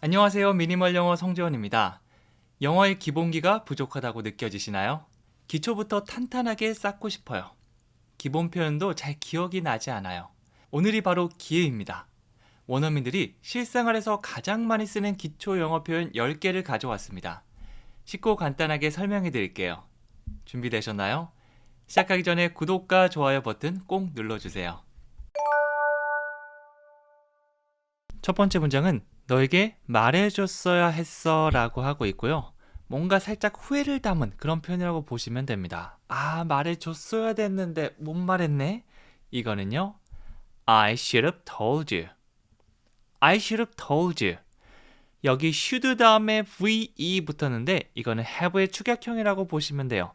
안녕하세요. 미니멀 영어 성재원입니다. 영어의 기본기가 부족하다고 느껴지시나요? 기초부터 탄탄하게 쌓고 싶어요. 기본 표현도 잘 기억이 나지 않아요. 오늘이 바로 기회입니다. 원어민들이 실생활에서 가장 많이 쓰는 기초 영어 표현 10개를 가져왔습니다. 쉽고 간단하게 설명해 드릴게요. 준비되셨나요? 시작하기 전에 구독과 좋아요 버튼 꼭 눌러주세요. 첫 번째 문장은 너에게 말해줬어야 했어 라고 하고 있고요. 뭔가 살짝 후회를 담은 그런 표현이라고 보시면 됩니다. 아, 말해줬어야 됐는데 못 말했네? 이거는요. I should have told you. I should have told you. 여기 should 다음에 ve 붙었는데 이거는 have의 축약형이라고 보시면 돼요.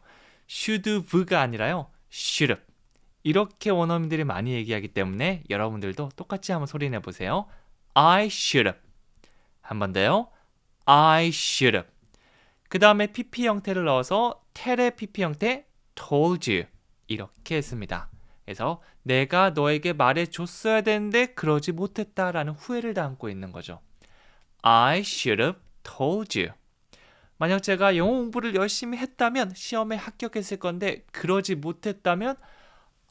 should have가 아니라요. should have. 이렇게 원어민들이 많이 얘기하기 때문에 여러분들도 똑같이 한번 소리 내보세요. I should have. 한 번 더요. I should have. 그 다음에 PP 형태를 넣어서 tell의 PP 형태 told you 이렇게 했습니다. 그래서 내가 너에게 말해줬어야 되는데 그러지 못했다라는 후회를 담고 있는 거죠. I should have told you. 만약 제가 영어 공부를 열심히 했다면 시험에 합격했을 건데 그러지 못했다면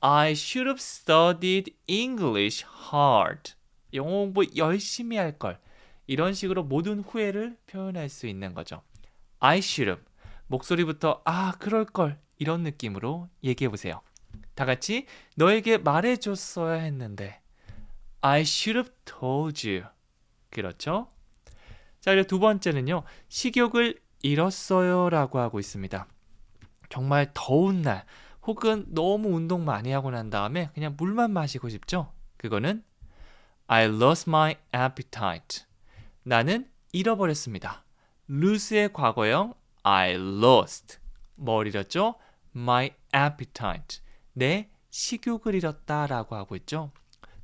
I should have studied English hard. 영어 공부 열심히 할 걸. 이런 식으로 모든 후회를 표현할 수 있는 거죠. I should have. 목소리부터 그럴 걸. 이런 느낌으로 얘기해 보세요. 다 같이 너에게 말해줬어야 했는데 I should have told you. 그렇죠? 자, 그리고 두 번째는요. 식욕을 잃었어요 라고 하고 있습니다. 정말 더운 날 혹은 너무 운동 많이 하고 난 다음에 그냥 물만 마시고 싶죠? 그거는 I lost my appetite. 나는 잃어버렸습니다. lose의 과거형 I lost. 뭘 잃었죠? My appetite. 내 식욕을 잃었다 라고 하고 있죠.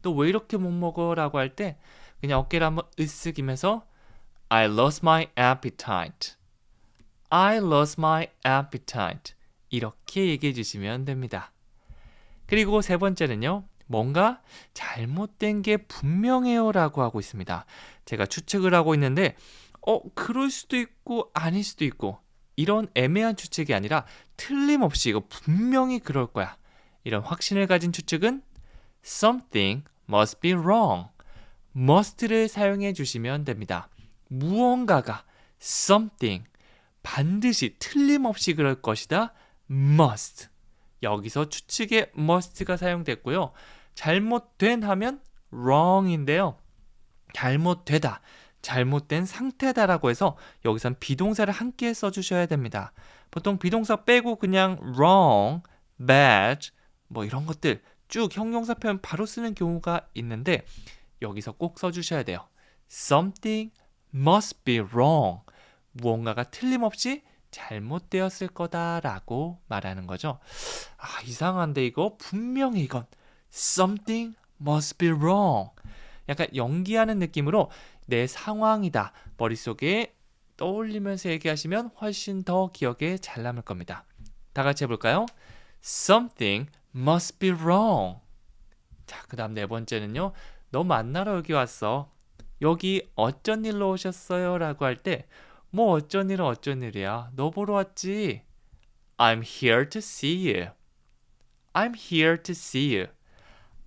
또 왜 이렇게 못 먹어? 라고 할 때 그냥 어깨를 한번 으쓱이면서 I lost my appetite. I lost my appetite. 이렇게 얘기해 주시면 됩니다. 그리고 세 번째는요. 뭔가 잘못된 게 분명해요 라고 하고 있습니다. 제가 추측을 하고 있는데 그럴 수도 있고 아닐 수도 있고 이런 애매한 추측이 아니라 틀림없이 이거 분명히 그럴 거야. 이런 확신을 가진 추측은 something must be wrong. must를 사용해 주시면 됩니다. 무언가가 something 반드시 틀림없이 그럴 것이다. must. 여기서 추측의 must가 사용됐고요. 잘못된 하면 wrong인데요. 잘못되다, 잘못된 상태다라고 해서 여기선 비동사를 함께 써주셔야 됩니다. 보통 비동사 빼고 그냥 wrong, bad 뭐 이런 것들 쭉 형용사 표현 바로 쓰는 경우가 있는데 여기서 꼭 써주셔야 돼요. Something must be wrong. 무언가가 틀림없이 잘못되었을 거다라고 말하는 거죠. 이상한데 이거 분명히 이건 something must be wrong. 약간 연기하는 느낌으로 내 상황이다. 머릿속에 떠올리면서 얘기하시면 훨씬 더 기억에 잘 남을 겁니다. 다 같이 해볼까요? Something must be wrong. 자, 그 다음 네 번째는요. 너 만나러 여기 왔어. 여기 어쩐 일로 오셨어요? 라고 할 때 뭐 어쩐 일은 어쩐 일이야. 너 보러 왔지. I'm here to see you. I'm here to see you.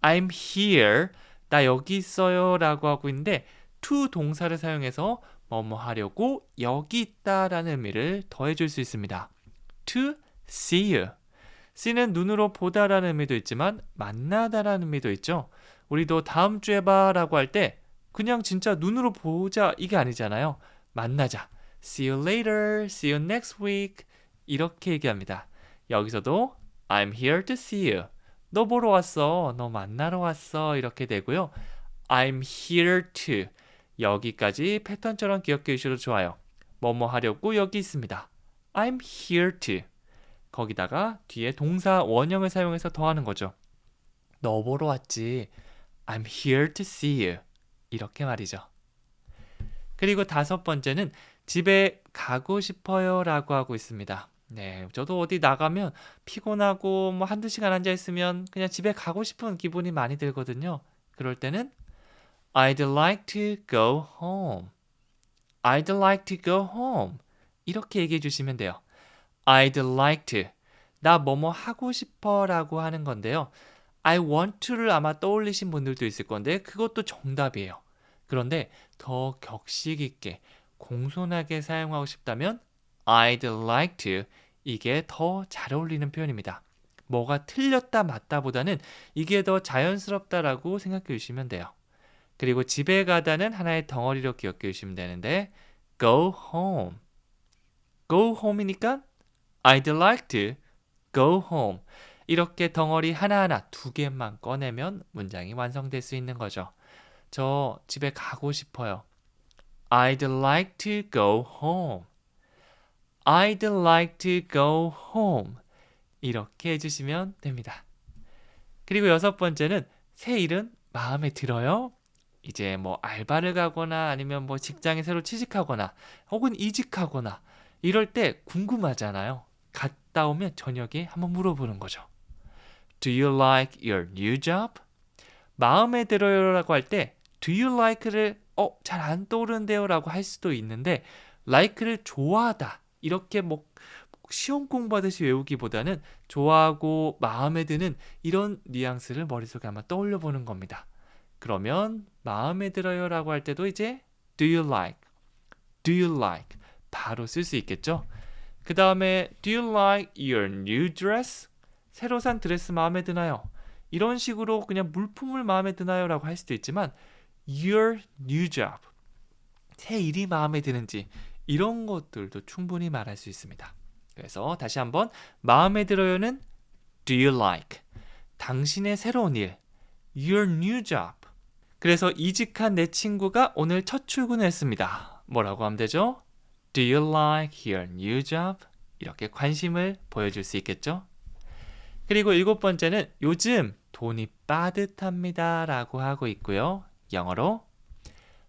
I'm here. 나 여기 있어요 라고 하고 있는데 to 동사를 사용해서 뭐뭐 하려고 여기 있다라는 의미를 더해줄 수 있습니다. To see you. see는 눈으로 보다라는 의미도 있지만 만나다라는 의미도 있죠. 우리도 다음 주에 봐 라고 할 때 그냥 진짜 눈으로 보자 이게 아니잖아요. 만나자. See you later. See you next week. 이렇게 얘기합니다. 여기서도 I'm here to see you. 너 보러 왔어. 너 만나러 왔어. 이렇게 되고요. I'm here to. 여기까지 패턴처럼 기억해 주셔도 좋아요. 뭐뭐 하려고 여기 있습니다. I'm here to. 거기다가 뒤에 동사 원형을 사용해서 더하는 거죠. 너 보러 왔지. I'm here to see you. 이렇게 말이죠. 그리고 다섯 번째는 집에 가고 싶어요 라고 하고 있습니다. 네, 저도 어디 나가면 피곤하고 뭐 한두 시간 앉아 있으면 그냥 집에 가고 싶은 기분이 많이 들거든요. 그럴 때는 I'd like to go home. I'd like to go home. 이렇게 얘기해 주시면 돼요. I'd like to. 나 뭐뭐 하고 싶어 라고 하는 건데요. I want to를 아마 떠올리신 분들도 있을 건데 그것도 정답이에요. 그런데 더 격식 있게 공손하게 사용하고 싶다면 I'd like to 이게 더 잘 어울리는 표현입니다. 뭐가 틀렸다 맞다 보다는 이게 더 자연스럽다라고 생각해 주시면 돼요. 그리고 집에 가다는 하나의 덩어리로 기억해 주시면 되는데 go home. go home이니까 I'd like to go home. 이렇게 덩어리 하나하나 두 개만 꺼내면 문장이 완성될 수 있는 거죠. 저 집에 가고 싶어요. I'd like to go home. I'd like to go home. 이렇게 해주시면 됩니다. 그리고 여섯 번째는 새 일은 마음에 들어요? 이제 뭐 알바를 가거나 아니면 뭐 직장에 새로 취직하거나 혹은 이직하거나 이럴 때 궁금하잖아요. 갔다 오면 저녁에 한번 물어보는 거죠. Do you like your new job? 마음에 들어요라고 할 때 Do you like를 잘 안 떠오르는데요 라고 할 수도 있는데 like를 좋아하다 이렇게 뭐 시험 공부하듯이 외우기보다는 좋아하고 마음에 드는 이런 뉘앙스를 머릿속에 한번 떠올려 보는 겁니다. 그러면 마음에 들어요 라고 할 때도 이제 Do you like? Do you like? 바로 쓸 수 있겠죠? 그 다음에 Do you like your new dress? 새로 산 드레스 마음에 드나요? 이런 식으로 그냥 물품을 마음에 드나요? 라고 할 수도 있지만 Your new job 새 일이 마음에 드는지 이런 것들도 충분히 말할 수 있습니다. 그래서 다시 한번 마음에 들어요는 Do you like? 당신의 새로운 일 Your new job 그래서 이직한 내 친구가 오늘 첫 출근을 했습니다. 뭐라고 하면 되죠? Do you like your new job? 이렇게 관심을 보여줄 수 있겠죠? 그리고 일곱 번째는 요즘 돈이 빠듯합니다 라고 하고 있고요. 영어로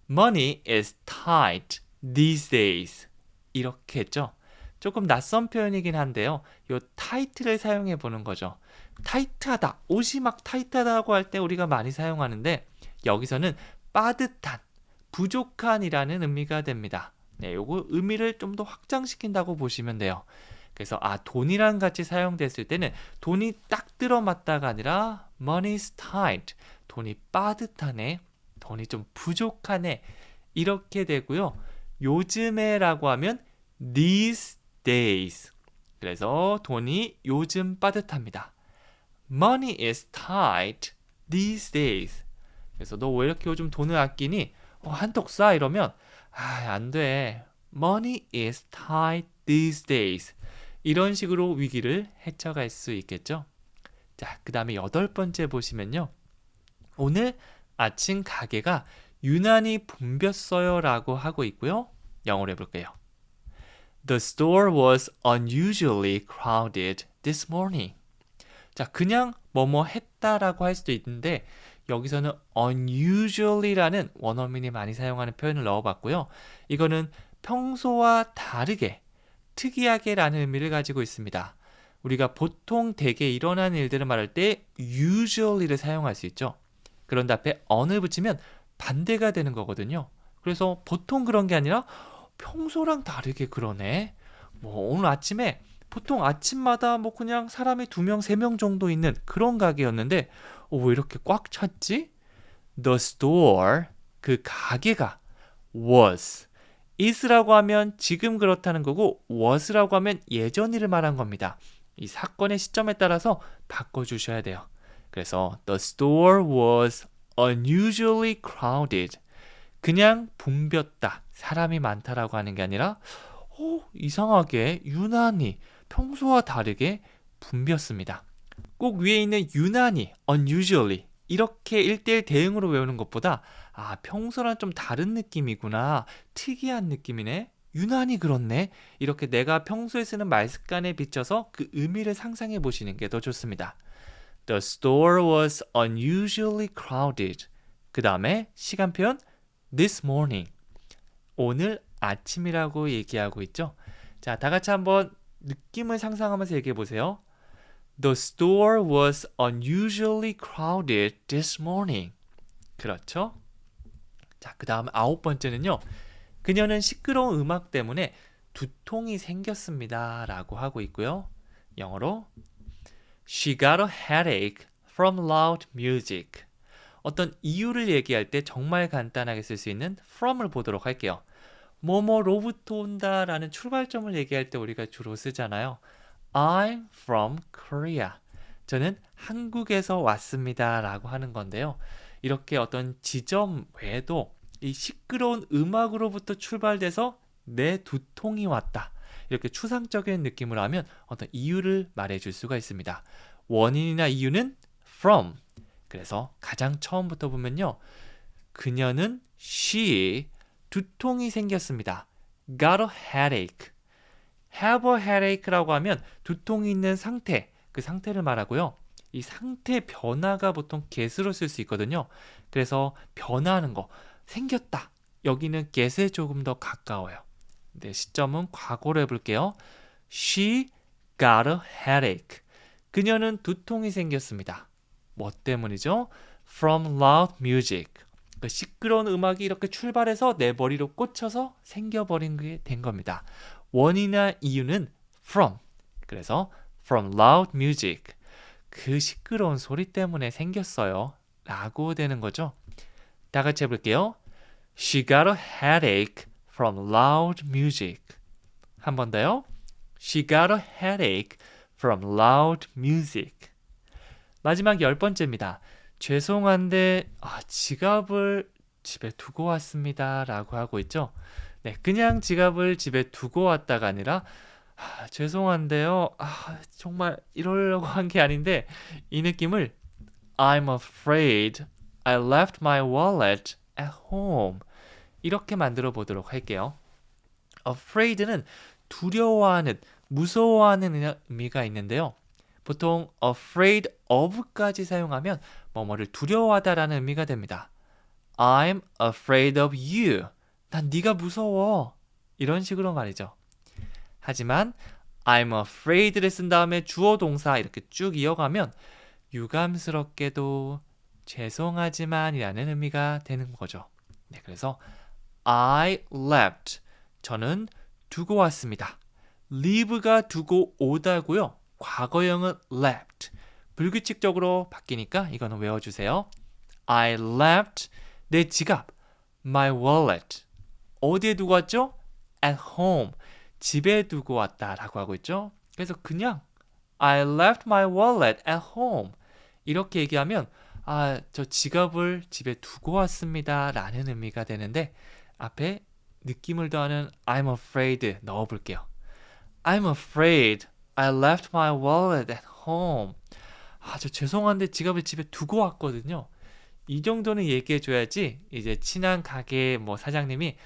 Money is tight these days 이렇게 했죠. 조금 낯선 표현이긴 한데요. 요 tight를 사용해 보는 거죠. 타이트하다, 옷이 막 타이트하다고 할 때 우리가 많이 사용하는데 여기서는 빠듯한, 부족한이라는 의미가 됩니다. 네, 요거 의미를 좀 더 확장시킨다고 보시면 돼요. 그래서 돈이랑 같이 사용됐을 때는 돈이 딱 들어맞다가 아니라 money's tight, 돈이 빠듯하네, 돈이 좀 부족하네 이렇게 되고요. 요즘에라고 하면 these days, 그래서 돈이 요즘 빠듯합니다. Money is tight these days. 그래서 너 왜 이렇게 요즘 돈을 아끼니? 한턱 쏴 이러면 안 돼. Money is tight these days. 이런 식으로 위기를 헤쳐갈 수 있겠죠. 자, 그 다음에 여덟 번째 보시면요. 오늘 아침 가게가 유난히 붐볐어요 라고 하고 있고요. 영어로 해볼게요. The store was unusually crowded this morning. 자, 그냥 뭐뭐 했다라고 할 수도 있는데 여기서는 unusually라는 원어민이 많이 사용하는 표현을 넣어봤고요. 이거는 평소와 다르게, 특이하게 라는 의미를 가지고 있습니다. 우리가 보통 대개 일어나는 일들을 말할 때 usually를 사용할 수 있죠. 그런데 앞에 on을 붙이면 반대가 되는 거거든요. 그래서 보통 그런 게 아니라 평소랑 다르게 그러네. 뭐 오늘 아침에 보통 아침마다 뭐 그냥 사람이 2명, 3명 정도 있는 그런 가게였는데 왜 이렇게 꽉 찼지? The store, 그 가게가 was, is라고 하면 지금 그렇다는 거고 was라고 하면 예전 일을 말한 겁니다. 이 사건의 시점에 따라서 바꿔주셔야 돼요. 그래서 The store was unusually crowded. 그냥 붐볐다, 사람이 많다라고 하는 게 아니라 이상하게 유난히 평소와 다르게 붐볐습니다. 꼭 위에 있는 유난히, unusually 이렇게 1:1 대응으로 외우는 것보다 평소랑 좀 다른 느낌이구나, 특이한 느낌이네, 유난히 그렇네, 이렇게 내가 평소에 쓰는 말 습관에 비춰서 그 의미를 상상해 보시는 게 더 좋습니다. The store was unusually crowded. 그 다음에 시간 표현 this morning. 오늘 아침이라고 얘기하고 있죠. 자, 다 같이 한번 느낌을 상상하면서 얘기해 보세요. The store was unusually crowded this morning. 그렇죠? 자, 그 다음 9번째는요. 그녀는 시끄러운 음악 때문에 두통이 생겼습니다 라고 하고 있고요. 영어로 She got a headache from loud music. 어떤 이유를 얘기할 때 정말 간단하게 쓸 수 있는 from을 보도록 할게요. 뭐뭐로부터 온다 라는 출발점을 얘기할 때 우리가 주로 쓰잖아요. I'm from Korea. 저는 한국에서 왔습니다 라고 하는 건데요. 이렇게 어떤 지점 외에도 이 시끄러운 음악으로부터 출발돼서 내 두통이 왔다. 이렇게 추상적인 느낌으로 하면 어떤 이유를 말해줄 수가 있습니다. 원인이나 이유는 from. 그래서 가장 처음부터 보면요. 그녀는 she 두통이 생겼습니다. got a headache. have a headache라고 하면 두통이 있는 상태, 그 상태를 말하고요. 이 상태 변화가 보통 get으로 쓸 수 있거든요. 그래서 변화하는 거, 생겼다. 여기는 get에 조금 더 가까워요. 네, 시점은 과거로 해볼게요. She got a headache. 그녀는 두통이 생겼습니다. 뭐 때문이죠? From loud music. 그 시끄러운 음악이 이렇게 출발해서 내 머리로 꽂혀서 생겨버린 게 된 겁니다. 원인이나 이유는 from. 그래서 from loud music. 그 시끄러운 소리 때문에 생겼어요. 라고 되는 거죠. 다 같이 해볼게요. She got a headache from loud music. 한 번 더요. She got a headache from loud music. 마지막 10번째입니다. 죄송한데 지갑을 집에 두고 왔습니다 라고 하고 있죠. 네, 그냥 지갑을 집에 두고 왔다가 아니라 죄송한데요. 정말 이러려고 한 게 아닌데 이 느낌을 I'm afraid I left my wallet at home 이렇게 만들어 보도록 할게요. afraid는 두려워하는, 무서워하는 의미가 있는데요. 보통 afraid of까지 사용하면 뭐뭐를 두려워하다라는 의미가 됩니다. I'm afraid of you. 난 네가 무서워. 이런 식으로 말이죠. 하지만 I'm afraid를 쓴 다음에 주어 동사 이렇게 쭉 이어가면 유감스럽게도 죄송하지만 이라는 의미가 되는 거죠. 네, 그래서 I left. 저는 두고 왔습니다. leave가 두고 오다고요. 과거형은 left. 불규칙적으로 바뀌니까 이거는 외워주세요. I left. 내 지갑. My wallet. 어디에 두고 왔죠? At home. 집에 두고 왔다라고 하고 있죠. 그래서 그냥 I left my wallet at home. 이렇게 얘기하면 저 지갑을 집에 두고 왔습니다 라는 의미가 되는데 앞에 느낌을 더하는 I'm afraid 넣어볼게요. I'm afraid I left my wallet at home. 저 죄송한데 지갑을 집에 두고 왔거든요. 이 정도는 얘기해줘야지 이제 친한 가게 사장님이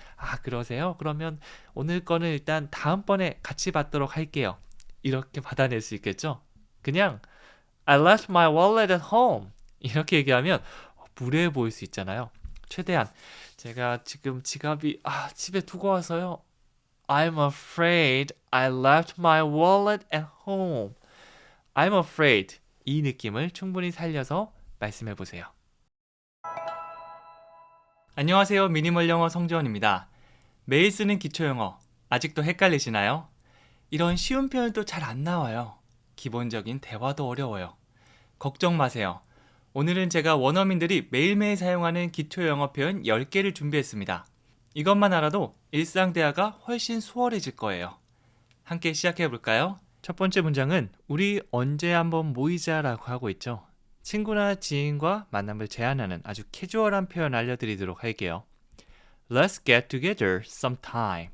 그러세요? 그러면 오늘 거는 일단 다음번에 같이 받도록 할게요. 이렇게 받아낼 수 있겠죠? 그냥 I left my wallet at home. 이렇게 얘기하면 무례해 보일 수 있잖아요. 최대한 제가 지금 지갑이 집에 두고 와서요. I'm afraid I left my wallet at home. I'm afraid. 이 느낌을 충분히 살려서 말씀해 보세요. 안녕하세요. 미니멀 영어 성재원입니다. 매일 쓰는 기초영어 아직도 헷갈리시나요? 이런 쉬운 표현도 잘 안 나와요. 기본적인 대화도 어려워요. 걱정 마세요. 오늘은 제가 원어민들이 매일매일 사용하는 기초영어 표현 10개를 준비했습니다. 이것만 알아도 일상 대화가 훨씬 수월해질 거예요. 함께 시작해 볼까요? 첫 번째 문장은 우리 언제 한번 모이자라고 하고 있죠. 친구나 지인과 만남을 제안하는 아주 캐주얼한 표현 알려드리도록 할게요. Let's get together sometime.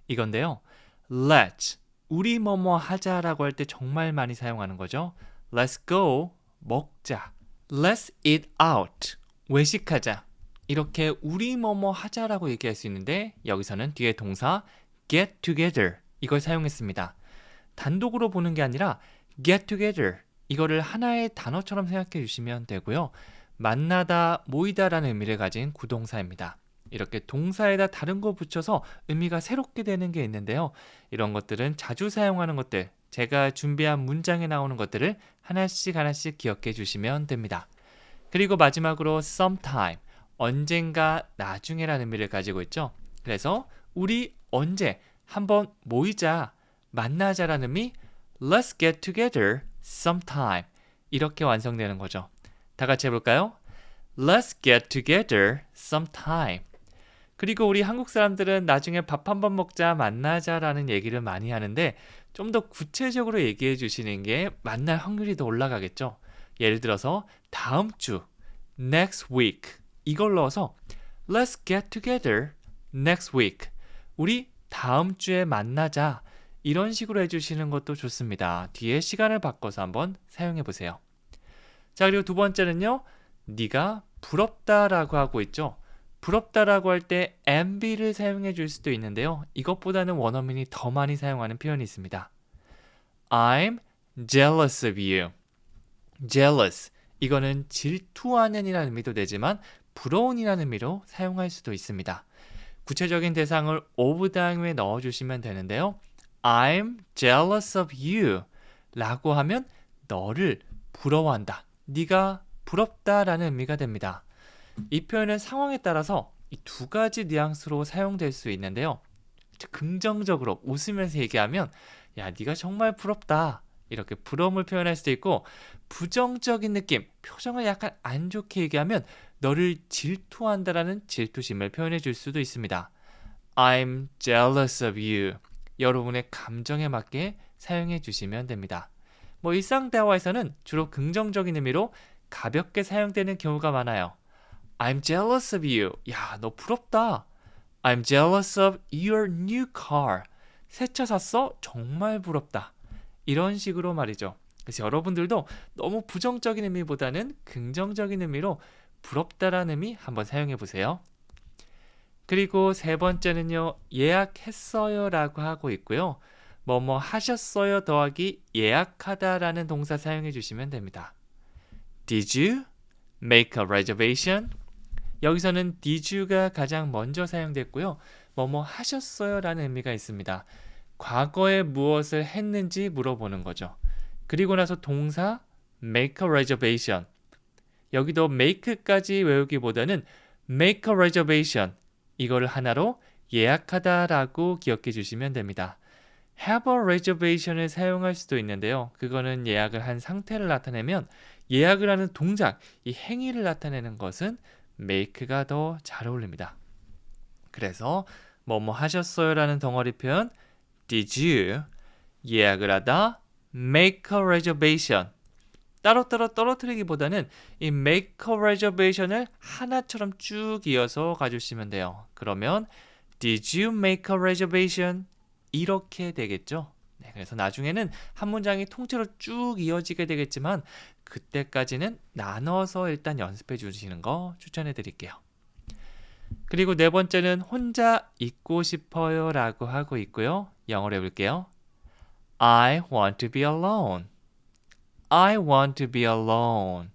이건데요. Let's, 우리 뭐뭐 하자라고 할 때 정말 많이 사용하는 거죠. Let's go, 먹자. Let's eat out, 외식하자. 이렇게 우리 뭐뭐 하자라고 얘기할 수 있는데 여기서는 뒤에 동사 get together 이걸 사용했습니다. 단독으로 보는 게 아니라 get together 이거를 하나의 단어처럼 생각해 주시면 되고요. 만나다, 모이다라는 의미를 가진 구동사입니다. 이렇게 동사에다 다른 거 붙여서 의미가 새롭게 되는 게 있는데요. 이런 것들은 자주 사용하는 것들, 제가 준비한 문장에 나오는 것들을 하나씩 기억해 주시면 됩니다. 그리고 마지막으로 sometime, 언젠가, 나중에라는 의미를 가지고 있죠. 그래서 우리 언제 한번 모이자, 만나자라는 의미 Let's get together sometime 이렇게 완성되는 거죠. 다 같이 해볼까요? Let's get together sometime. 그리고 우리 한국 사람들은 나중에 밥 한번 먹자, 만나자라는 얘기를 많이 하는데 좀 더 구체적으로 얘기해 주시는 게 만날 확률이 더 올라가겠죠. 예를 들어서 다음 주, next week 이걸 넣어서 Let's get together next week. 우리 다음 주에 만나자. 이런 식으로 해주시는 것도 좋습니다. 뒤에 시간을 바꿔서 한번 사용해 보세요. 자, 그리고 두 번째는요. 네가 부럽다라고 하고 있죠. 부럽다라고 할 때 envy를 사용해 줄 수도 있는데요. 이것보다는 원어민이 더 많이 사용하는 표현이 있습니다. I'm jealous of you. jealous. 이거는 질투하는 이라는 의미도 되지만 부러운 이라는 의미로 사용할 수도 있습니다. 구체적인 대상을 of 다음에 넣어주시면 되는데요. I'm jealous of you 라고 하면 너를 부러워한다. 네가 부럽다라는 의미가 됩니다. 이 표현은 상황에 따라서 이 두 가지 뉘앙스로 사용될 수 있는데요. 긍정적으로 웃으면서 얘기하면 야, 네가 정말 부럽다. 이렇게 부러움을 표현할 수도 있고 부정적인 느낌, 표정을 약간 안 좋게 얘기하면 너를 질투한다라는 질투심을 표현해 줄 수도 있습니다. I'm jealous of you. 여러분의 감정에 맞게 사용해 주시면 됩니다. 일상 대화에서는 주로 긍정적인 의미로 가볍게 사용되는 경우가 많아요. I'm jealous of you. 야, 너 부럽다. I'm jealous of your new car. 새 차 샀어? 정말 부럽다. 이런 식으로 말이죠. 그래서 여러분들도 너무 부정적인 의미보다는 긍정적인 의미로 부럽다라는 의미 한번 사용해 보세요. 그리고 세 번째는요. 예약했어요 라고 하고 있고요. 뭐뭐 하셨어요 더하기 예약하다라는 동사 사용해 주시면 됩니다. Did you make a reservation? 여기서는 did you가 가장 먼저 사용됐고요. 뭐뭐 하셨어요 라는 의미가 있습니다. 과거에 무엇을 했는지 물어보는 거죠. 그리고 나서 동사 make a reservation. 여기도 make까지 외우기보다는 make a reservation. 이거를 하나로 예약하다라고 기억해 주시면 됩니다. have a reservation을 사용할 수도 있는데요. 그거는 예약을 한 상태를 나타내면 예약을 하는 동작, 이 행위를 나타내는 것은 make가 더 잘 어울립니다. 그래서 뭐뭐 하셨어요 라는 덩어리 표현 Did you 예약을 하다 make a reservation. 따로따로 떨어뜨리기보다는 이 make a reservation을 하나처럼 쭉 이어서 가주시면 돼요. 그러면 Did you make a reservation? 이렇게 되겠죠. 네, 그래서 나중에는 한 문장이 통째로 쭉 이어지게 되겠지만 그때까지는 나눠서 일단 연습해 주시는 거 추천해 드릴게요. 그리고 네 번째는 혼자 있고 싶어요 라고 하고 있고요. 영어로 해볼게요. I want to be alone. I want to be alone.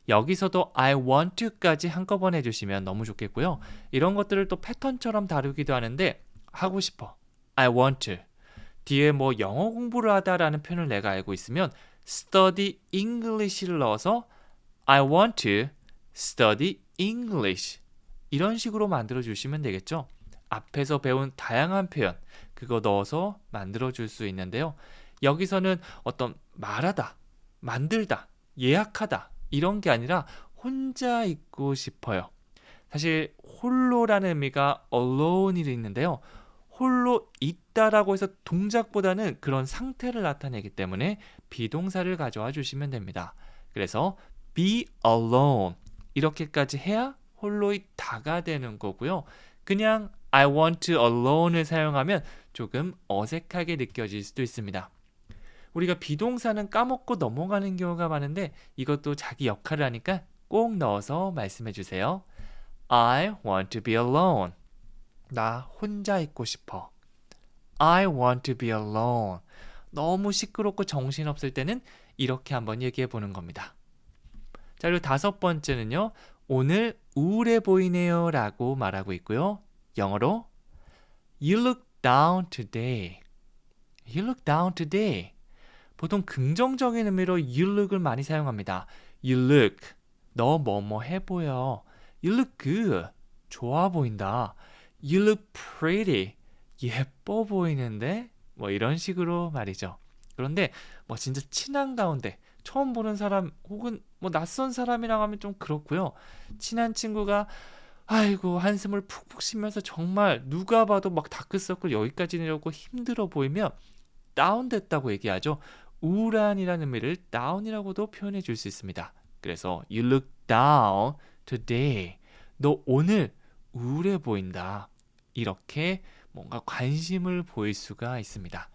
여기서도 I want to까지 한꺼번에 해주시면 너무 좋겠고요. 이런 것들을 또 패턴처럼 다루기도 하는데 하고 싶어. I want to. 뒤에 영어 공부를 하다라는 표현을 내가 알고 있으면 study English를 넣어서 I want to study English. 이런 식으로 만들어 주시면 되겠죠. 앞에서 배운 다양한 표현 그거 넣어서 만들어 줄 수 있는데요. 여기서는 어떤 말하다, 만들다, 예약하다 이런 게 아니라 혼자 있고 싶어요. 사실 홀로라는 의미가 alone이 있는데요. 홀로 있다라고 해서 동작보다는 그런 상태를 나타내기 때문에 비동사를 가져와 주시면 됩니다. 그래서 be alone 이렇게까지 해야 홀로 있다가 되는 거고요. 그냥 I want to alone을 사용하면 조금 어색하게 느껴질 수도 있습니다. 우리가 비동사는 까먹고 넘어가는 경우가 많은데 이것도 자기 역할을 하니까 꼭 넣어서 말씀해 주세요. I want to be alone. 나 혼자 있고 싶어. I want to be alone. 너무 시끄럽고 정신없을 때는 이렇게 한번 얘기해 보는 겁니다. 자, 그리고 다섯 번째는요. 오늘 우울해 보이네요 라고 말하고 있고요. 영어로 You look down today. You look down today. 보통 긍정적인 의미로 you look을 많이 사용합니다. You look. 너 뭐뭐 해 보여. You look good. 좋아 보인다. You look pretty. 예뻐 보이는데? 뭐 이런 식으로 말이죠. 그런데 뭐 진짜 친한 가운데 처음 보는 사람 혹은 뭐 낯선 사람이랑 하면 좀 그렇고요. 친한 친구가 아이고 한숨을 푹푹 쉬면서 정말 누가 봐도 막 다크서클 여기까지 내려오고 힘들어 보이면 다운됐다고 얘기하죠. 우울한이라는 의미를 다운이라고도 표현해 줄 수 있습니다. 그래서 You look down today. 너 오늘 우울해 보인다. 이렇게 뭔가 관심을 보일 수가 있습니다.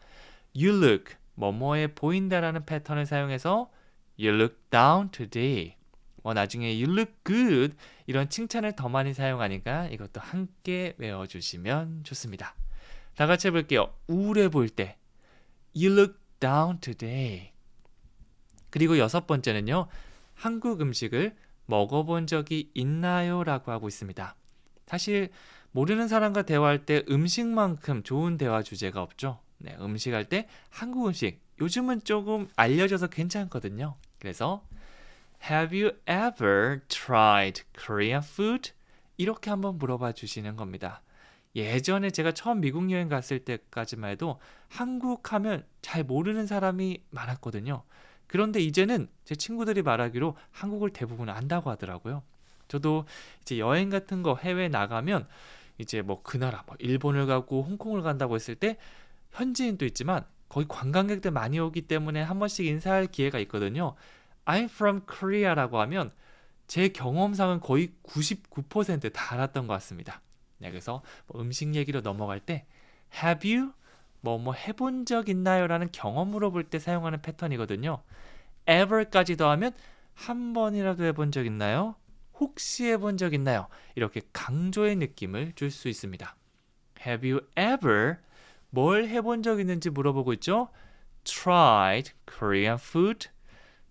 You look, 뭐뭐해 보인다라는 패턴을 사용해서 You look down today. 나중에 You look good 이런 칭찬을 더 많이 사용하니까 이것도 함께 외워주시면 좋습니다. 다 같이 해볼게요. 우울해 보일 때 You look down today. 그리고 6번째는요. 한국 음식을 먹어본 적이 있나요? 라고 하고 있습니다. 사실 모르는 사람과 대화할 때 음식만큼 좋은 대화 주제가 없죠. 네, 음식할 때 한국 음식 요즘은 조금 알려져서 괜찮거든요. 그래서 Have you ever tried Korean food? 이렇게 한번 물어봐 주시는 겁니다. 예전에 제가 처음 미국 여행 갔을 때까지만 해도 한국 하면 잘 모르는 사람이 많았거든요. 그런데 이제는 제 친구들이 말하기로 한국을 대부분 안다고 하더라고요. 저도 이제 여행 같은 거 해외 나가면 이제 뭐 그 나라 뭐 일본을 가고 홍콩을 간다고 했을 때 현지인도 있지만 거기 관광객들 많이 오기 때문에 한 번씩 인사할 기회가 있거든요. I'm from Korea라고 하면 제 경험상은 거의 99%다 알았던 것 같습니다. 네, 그래서 뭐 음식 얘기로 넘어갈 때 Have you 뭐 해본 적 있나요? 라는 경험 물어볼 때 사용하는 패턴이거든요. ever까지 더하면 한 번이라도 해본 적 있나요? 혹시 해본 적 있나요? 이렇게 강조의 느낌을 줄 수 있습니다. Have you ever 뭘 해본 적 있는지 물어보고 있죠? Tried Korean food?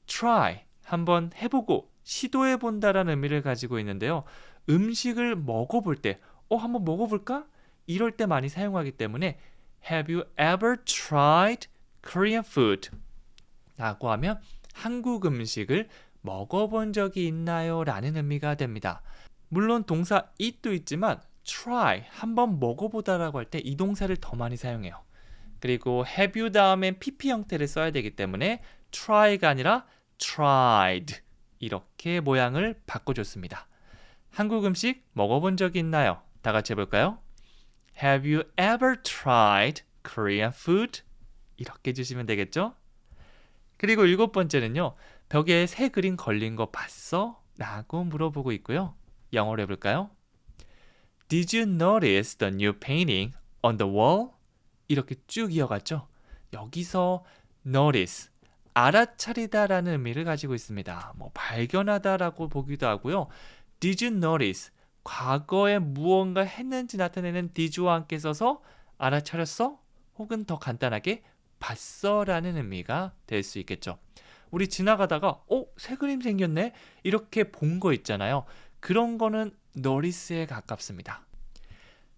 Try, 한번 해보고 시도해본다라는 의미를 가지고 있는데요. 음식을 먹어볼 때 한번 먹어볼까? 이럴 때 많이 사용하기 때문에 Have you ever tried Korean food? 라고 하면 한국 음식을 먹어본 적이 있나요? 라는 의미가 됩니다. 물론 동사 eat도 있지만 try, 한번 먹어보다라고 할 때 이 동사를 더 많이 사용해요. 그리고 have you 다음엔 pp 형태를 써야 되기 때문에 try가 아니라 tried 이렇게 모양을 바꿔줬습니다. 한국 음식 먹어본 적이 있나요? 다 같이 해볼까요? Have you ever tried Korean food? 이렇게 해주시면 되겠죠? 그리고 7번째는요. 벽에 새 그림 걸린 거 봤어? 라고 물어보고 있고요. 영어로 해볼까요? Did you notice the new painting on the wall? 이렇게 쭉 이어갔죠. 여기서 notice, 알아차리다라는 의미를 가지고 있습니다. 뭐 발견하다라고 보기도 하고요. Did you notice? 과거에 무언가 했는지 나타내는 did와 함께 써서 알아차렸어? 혹은 더 간단하게 봤어? 라는 의미가 될 수 있겠죠. 우리 지나가다가 새 그림 생겼네? 이렇게 본 거 있잖아요. 그런 거는 notice에 가깝습니다.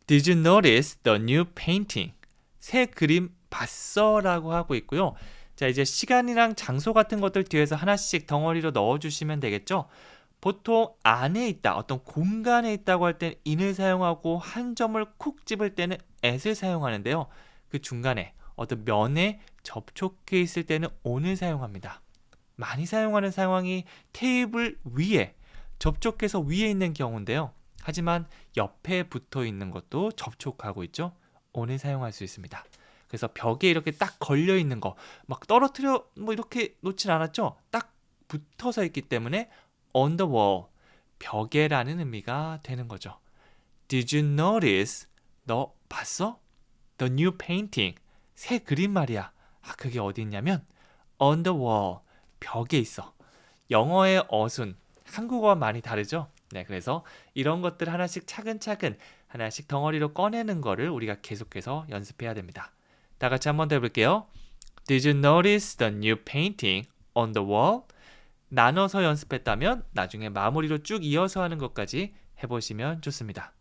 Did you notice the new painting? 새 그림 봤어? 라고 하고 있고요. 자, 이제 시간이랑 장소 같은 것들 뒤에서 하나씩 덩어리로 넣어주시면 되겠죠. 보통 안에 있다, 어떤 공간에 있다고 할 때는 in을 사용하고 한 점을 콕 집을 때는 at을 사용하는데요. 그 중간에 어떤 면에 접촉해 있을 때는 on을 사용합니다. 많이 사용하는 상황이 테이블 위에 접촉해서 위에 있는 경우인데요. 하지만 옆에 붙어 있는 것도 접촉하고 있죠. on을 사용할 수 있습니다. 그래서 벽에 이렇게 딱 걸려 있는 거, 막 떨어뜨려 뭐 이렇게 놓진 않았죠. 딱 붙어서 있기 때문에 on the wall, 벽에라는 의미가 되는 거죠. Did you notice? 너 봤어? The new painting, 새 그림 말이야. 그게 어디 있냐면 on the wall, 벽에 있어. 영어의 어순, 한국어와 많이 다르죠? 네, 그래서 이런 것들 하나씩 차근차근 하나씩 덩어리로 꺼내는 거를 우리가 계속해서 연습해야 됩니다. 다 같이 한번 더 해볼게요. Did you notice the new painting on the wall? 나눠서 연습했다면 나중에 마무리로 쭉 이어서 하는 것까지 해보시면 좋습니다.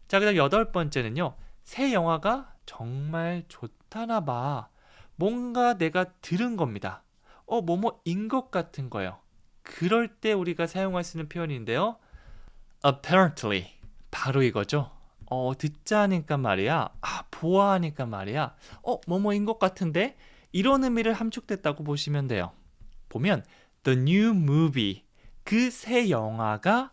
자, 그 다음 8번째는요. 새 영화가 정말 좋다나 봐. 뭔가 내가 들은 겁니다. 뭐뭐인 것 같은 거예요. 그럴 때 우리가 사용할 수 있는 표현인데요. Apparently, 바로 이거죠. 듣자니까 말이야. 보아하니까 말이야. 뭐뭐인 것 같은데? 이런 의미를 함축됐다고 보시면 돼요. 보면 The new movie, 그 새 영화가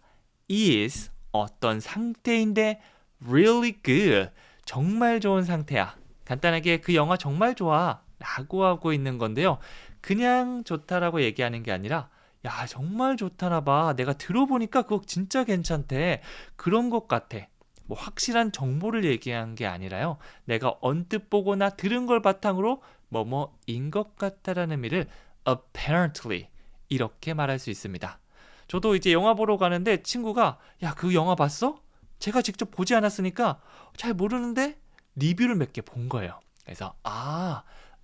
is 어떤 상태인데 really good, 정말 좋은 상태야. 간단하게 그 영화 정말 좋아 라고 하고 있는 건데요. 그냥 좋다라고 얘기하는 게 아니라 야 정말 좋다나 봐. 내가 들어보니까 그거 진짜 괜찮대. 그런 것 같아. 뭐 확실한 정보를 얘기한 게 아니라요. 내가 언뜻 보거나 들은 걸 바탕으로 뭐뭐인 것 같다라는 의미를 apparently 이렇게 말할 수 있습니다. 저도 이제 영화 보러 가는데 친구가 야, 그 영화 봤어? 제가 직접 보지 않았으니까 잘 모르는데 리뷰를 몇 개 본 거예요. 그래서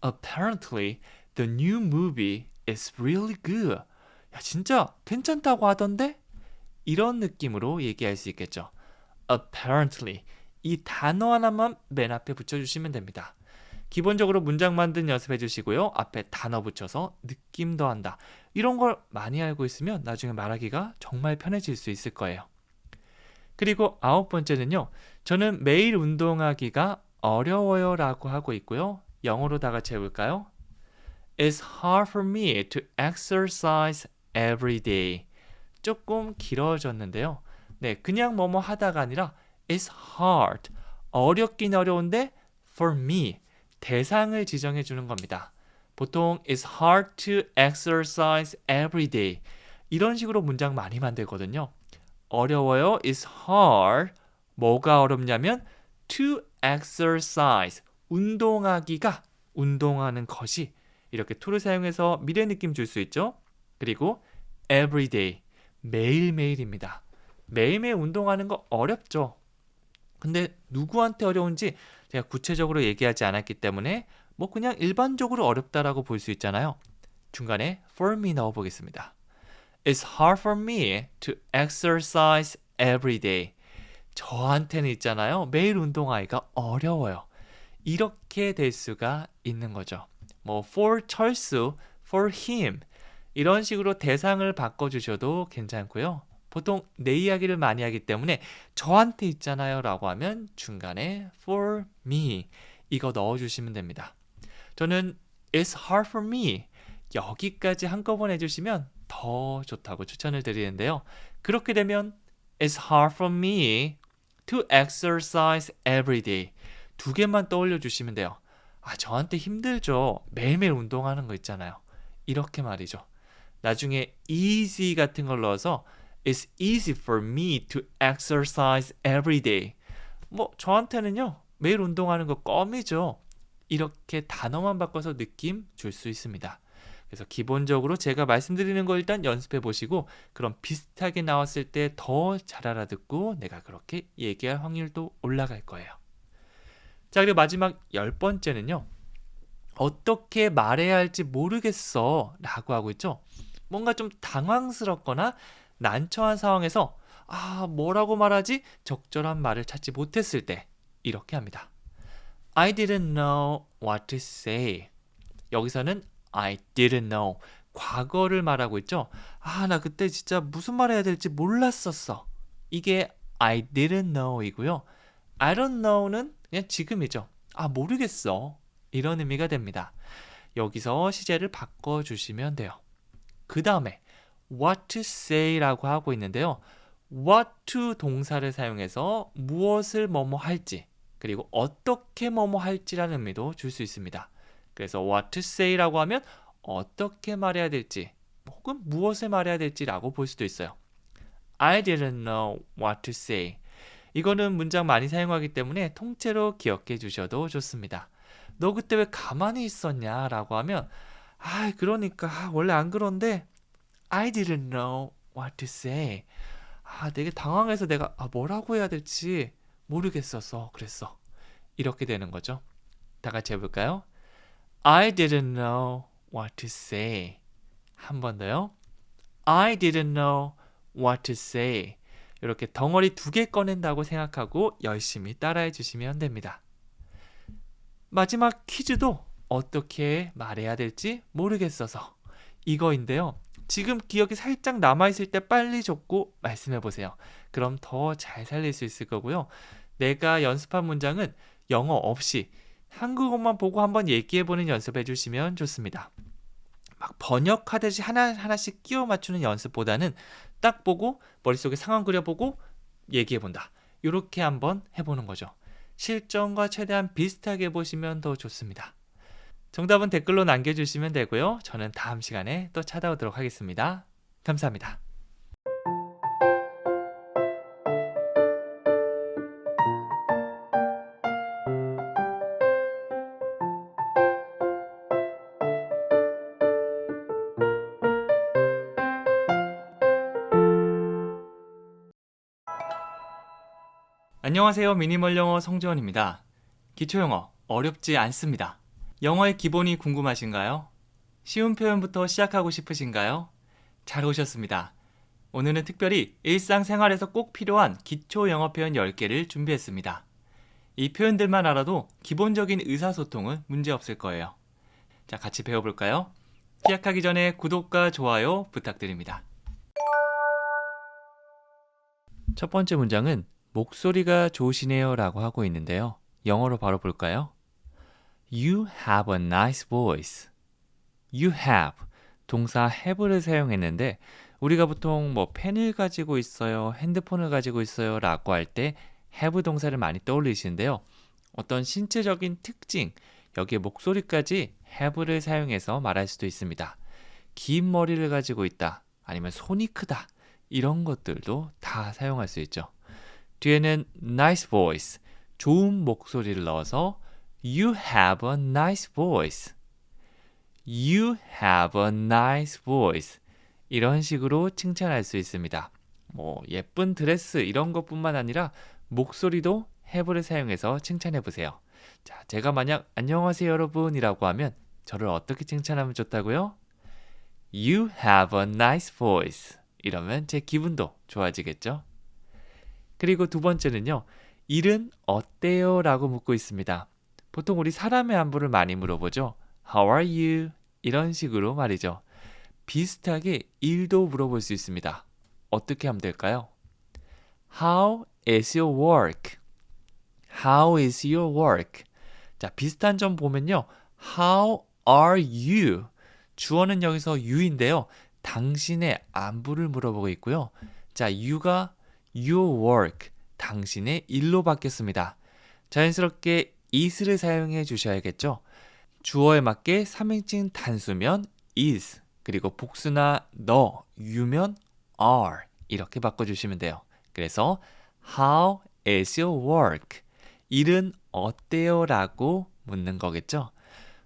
apparently the new movie is really good. 야, 진짜 괜찮다고 하던데? 이런 느낌으로 얘기할 수 있겠죠. apparently 이 단어 하나만 맨 앞에 붙여주시면 됩니다. 기본적으로 문장 만든 연습해 주시고요. 앞에 단어 붙여서 느낌 더한다. 이런 걸 많이 알고 있으면 나중에 말하기가 정말 편해질 수 있을 거예요. 그리고 9번째는요. 저는 매일 운동하기가 어려워요 라고 하고 있고요. 영어로 다 같이 해볼까요? It's hard for me to exercise every day. 조금 길어졌는데요. 네, 그냥 뭐뭐 하다가 아니라 It's hard. 어렵긴 어려운데 for me. 대상을 지정해 주는 겁니다. 보통 It's hard to exercise every day. 이런 식으로 문장 많이 만들거든요. 어려워요. It's hard. 뭐가 어렵냐면 to exercise. 운동하기가, 운동하는 것이 이렇게 to를 사용해서 미래 느낌 줄 수 있죠. 그리고 every day. 매일매일입니다. 매일매일 운동하는 거 어렵죠. 근데 누구한테 어려운지 제가 구체적으로 얘기하지 않았기 때문에 뭐 그냥 일반적으로 어렵다라고 볼 수 있잖아요. 중간에 for me 넣어보겠습니다. It's hard for me to exercise every day. 저한테는 있잖아요. 매일 운동하기가 어려워요. 이렇게 될 수가 있는 거죠. 뭐 for 철수, for him 이런 식으로 대상을 바꿔주셔도 괜찮고요. 보통 내 이야기를 많이 하기 때문에 저한테 있잖아요 라고 하면 중간에 for me 이거 넣어주시면 됩니다. 저는 it's hard for me 여기까지 한꺼번에 해주시면 더 좋다고 추천을 드리는데요. 그렇게 되면 it's hard for me to exercise every day 두 개만 떠올려 주시면 돼요. 저한테 힘들죠. 매일매일 운동하는 거 있잖아요. 이렇게 말이죠. 나중에 easy 같은 걸 넣어서 It's easy for me to exercise every day. 뭐 저한테는요. 매일 운동하는 거 껌이죠. 이렇게 단어만 바꿔서 느낌 줄 수 있습니다. 그래서 기본적으로 제가 말씀드리는 거 일단 연습해 보시고 그럼 비슷하게 나왔을 때 더 잘 알아듣고 내가 그렇게 얘기할 확률도 올라갈 거예요. 자, 그리고 마지막 10번째는요. 어떻게 말해야 할지 모르겠어 라고 하고 있죠. 뭔가 좀 당황스럽거나 난처한 상황에서 뭐라고 말하지? 적절한 말을 찾지 못했을 때 이렇게 합니다. I didn't know what to say. 여기서는 I didn't know. 과거를 말하고 있죠. 나 그때 진짜 무슨 말 해야 될지 몰랐었어. 이게 I didn't know이고요. I don't know는 그냥 지금이죠. 모르겠어. 이런 의미가 됩니다. 여기서 시제를 바꿔주시면 돼요. 그 다음에 what to say라고 하고 있는데요. what to 동사를 사용해서 무엇을 뭐뭐 할지 그리고 어떻게 뭐뭐 할지라는 의미도 줄 수 있습니다. 그래서 what to say라고 하면 어떻게 말해야 될지 혹은 무엇을 말해야 될지라고 볼 수도 있어요. I didn't know what to say. 이거는 문장 많이 사용하기 때문에 통째로 기억해 주셔도 좋습니다. 너 그때 왜 가만히 있었냐 라고 하면 그러니까 원래 안 그런데 I didn't know what to say. 되게 당황해서 내가 뭐라고 해야 될지 모르겠어서 그랬어. 이렇게 되는 거죠. 다 같이 해볼까요? I didn't know what to say. 한 번 더요. I didn't know what to say. 이렇게 덩어리 2개 꺼낸다고 생각하고 열심히 따라해 주시면 됩니다. 마지막 퀴즈도 어떻게 말해야 될지 모르겠어서 이거인데요. 지금 기억이 살짝 남아있을 때 빨리 적고 말씀해 보세요. 그럼 더 잘 살릴 수 있을 거고요. 내가 연습한 문장은 영어 없이 한국어만 보고 한번 얘기해보는 연습해 주시면 좋습니다. 막 번역하듯이 하나하나씩 끼워 맞추는 연습보다는 딱 보고 머릿속에 상황 그려보고 얘기해본다. 이렇게 한번 해보는 거죠. 실전과 최대한 비슷하게 보시면 더 좋습니다. 정답은 댓글로 남겨주시면 되고요. 저는 다음 시간에 또 찾아오도록 하겠습니다. 감사합니다. 안녕하세요. 미니멀 영어 성재원입니다. 기초영어 어렵지 않습니다. 영어의 기본이 궁금하신가요? 쉬운 표현부터 시작하고 싶으신가요? 잘 오셨습니다. 오늘은 특별히 일상생활에서 꼭 필요한 기초 영어 표현 10개를 준비했습니다. 이 표현들만 알아도 기본적인 의사소통은 문제없을 거예요. 자, 같이 배워볼까요? 시작하기 전에 구독과 좋아요 부탁드립니다. 첫 번째 문장은 목소리가 좋으시네요 라고 하고 있는데요. 영어로 바로 볼까요? You have a nice voice. You have 동사 have를 사용했는데 우리가 보통 뭐 펜을 가지고 있어요, 핸드폰을 가지고 있어요 라고 할 때 have 동사를 많이 떠올리시는데요. 어떤 신체적인 특징, 여기에 목소리까지 have를 사용해서 말할 수도 있습니다. 긴 머리를 가지고 있다, 아니면 손이 크다, 이런 것들도 다 사용할 수 있죠. 뒤에는 nice voice, 좋은 목소리를 넣어서 You have a nice voice. You have a nice voice. 이런 식으로 칭찬할 수 있습니다. 뭐 예쁜 드레스 이런 것뿐만 아니라 목소리도 have를 사용해서 칭찬해 보세요. 자, 제가 만약 안녕하세요 여러분이라고 하면 저를 어떻게 칭찬하면 좋다고요? You have a nice voice. 이러면 제 기분도 좋아지겠죠? 그리고 두 번째는요. 일은 어때요? 라고 묻고 있습니다. 보통 우리 사람의 안부를 많이 물어보죠. How are you? 이런 식으로 말이죠. 비슷하게 일도 물어볼 수 있습니다. 어떻게 하면 될까요? How is your work? How is your work? 자, 비슷한 점 보면요. How are you? 주어는 여기서 you인데요. 당신의 안부를 물어보고 있고요. 자, you가 your work, 당신의 일로 바뀌었습니다. 자연스럽게 is를 사용해 주셔야겠죠. 주어에 맞게 3인칭 단수면 is, 그리고 복수나 너, you면 are 이렇게 바꿔주시면 돼요. 그래서 How is your work? 일은 어때요? 라고 묻는 거겠죠.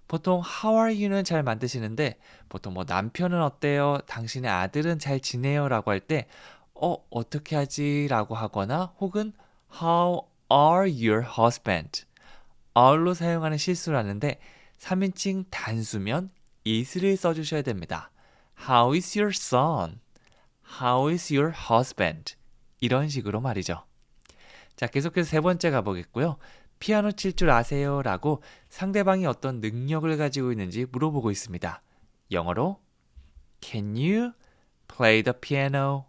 보통 How are you는 잘 만드시는데 보통 뭐 남편은 어때요? 당신의 아들은 잘 지내요? 라고 할 때 어떻게 하지? 라고 하거나 혹은 How are your husband? are로 사용하는 실수를 하는데 3인칭 단수면 is를 써주셔야 됩니다. How is your son? How is your husband? 이런 식으로 말이죠. 자, 계속해서 세 번째 가보겠고요. 피아노 칠 줄 아세요? 라고 상대방이 어떤 능력을 가지고 있는지 물어보고 있습니다. 영어로 Can you play the piano?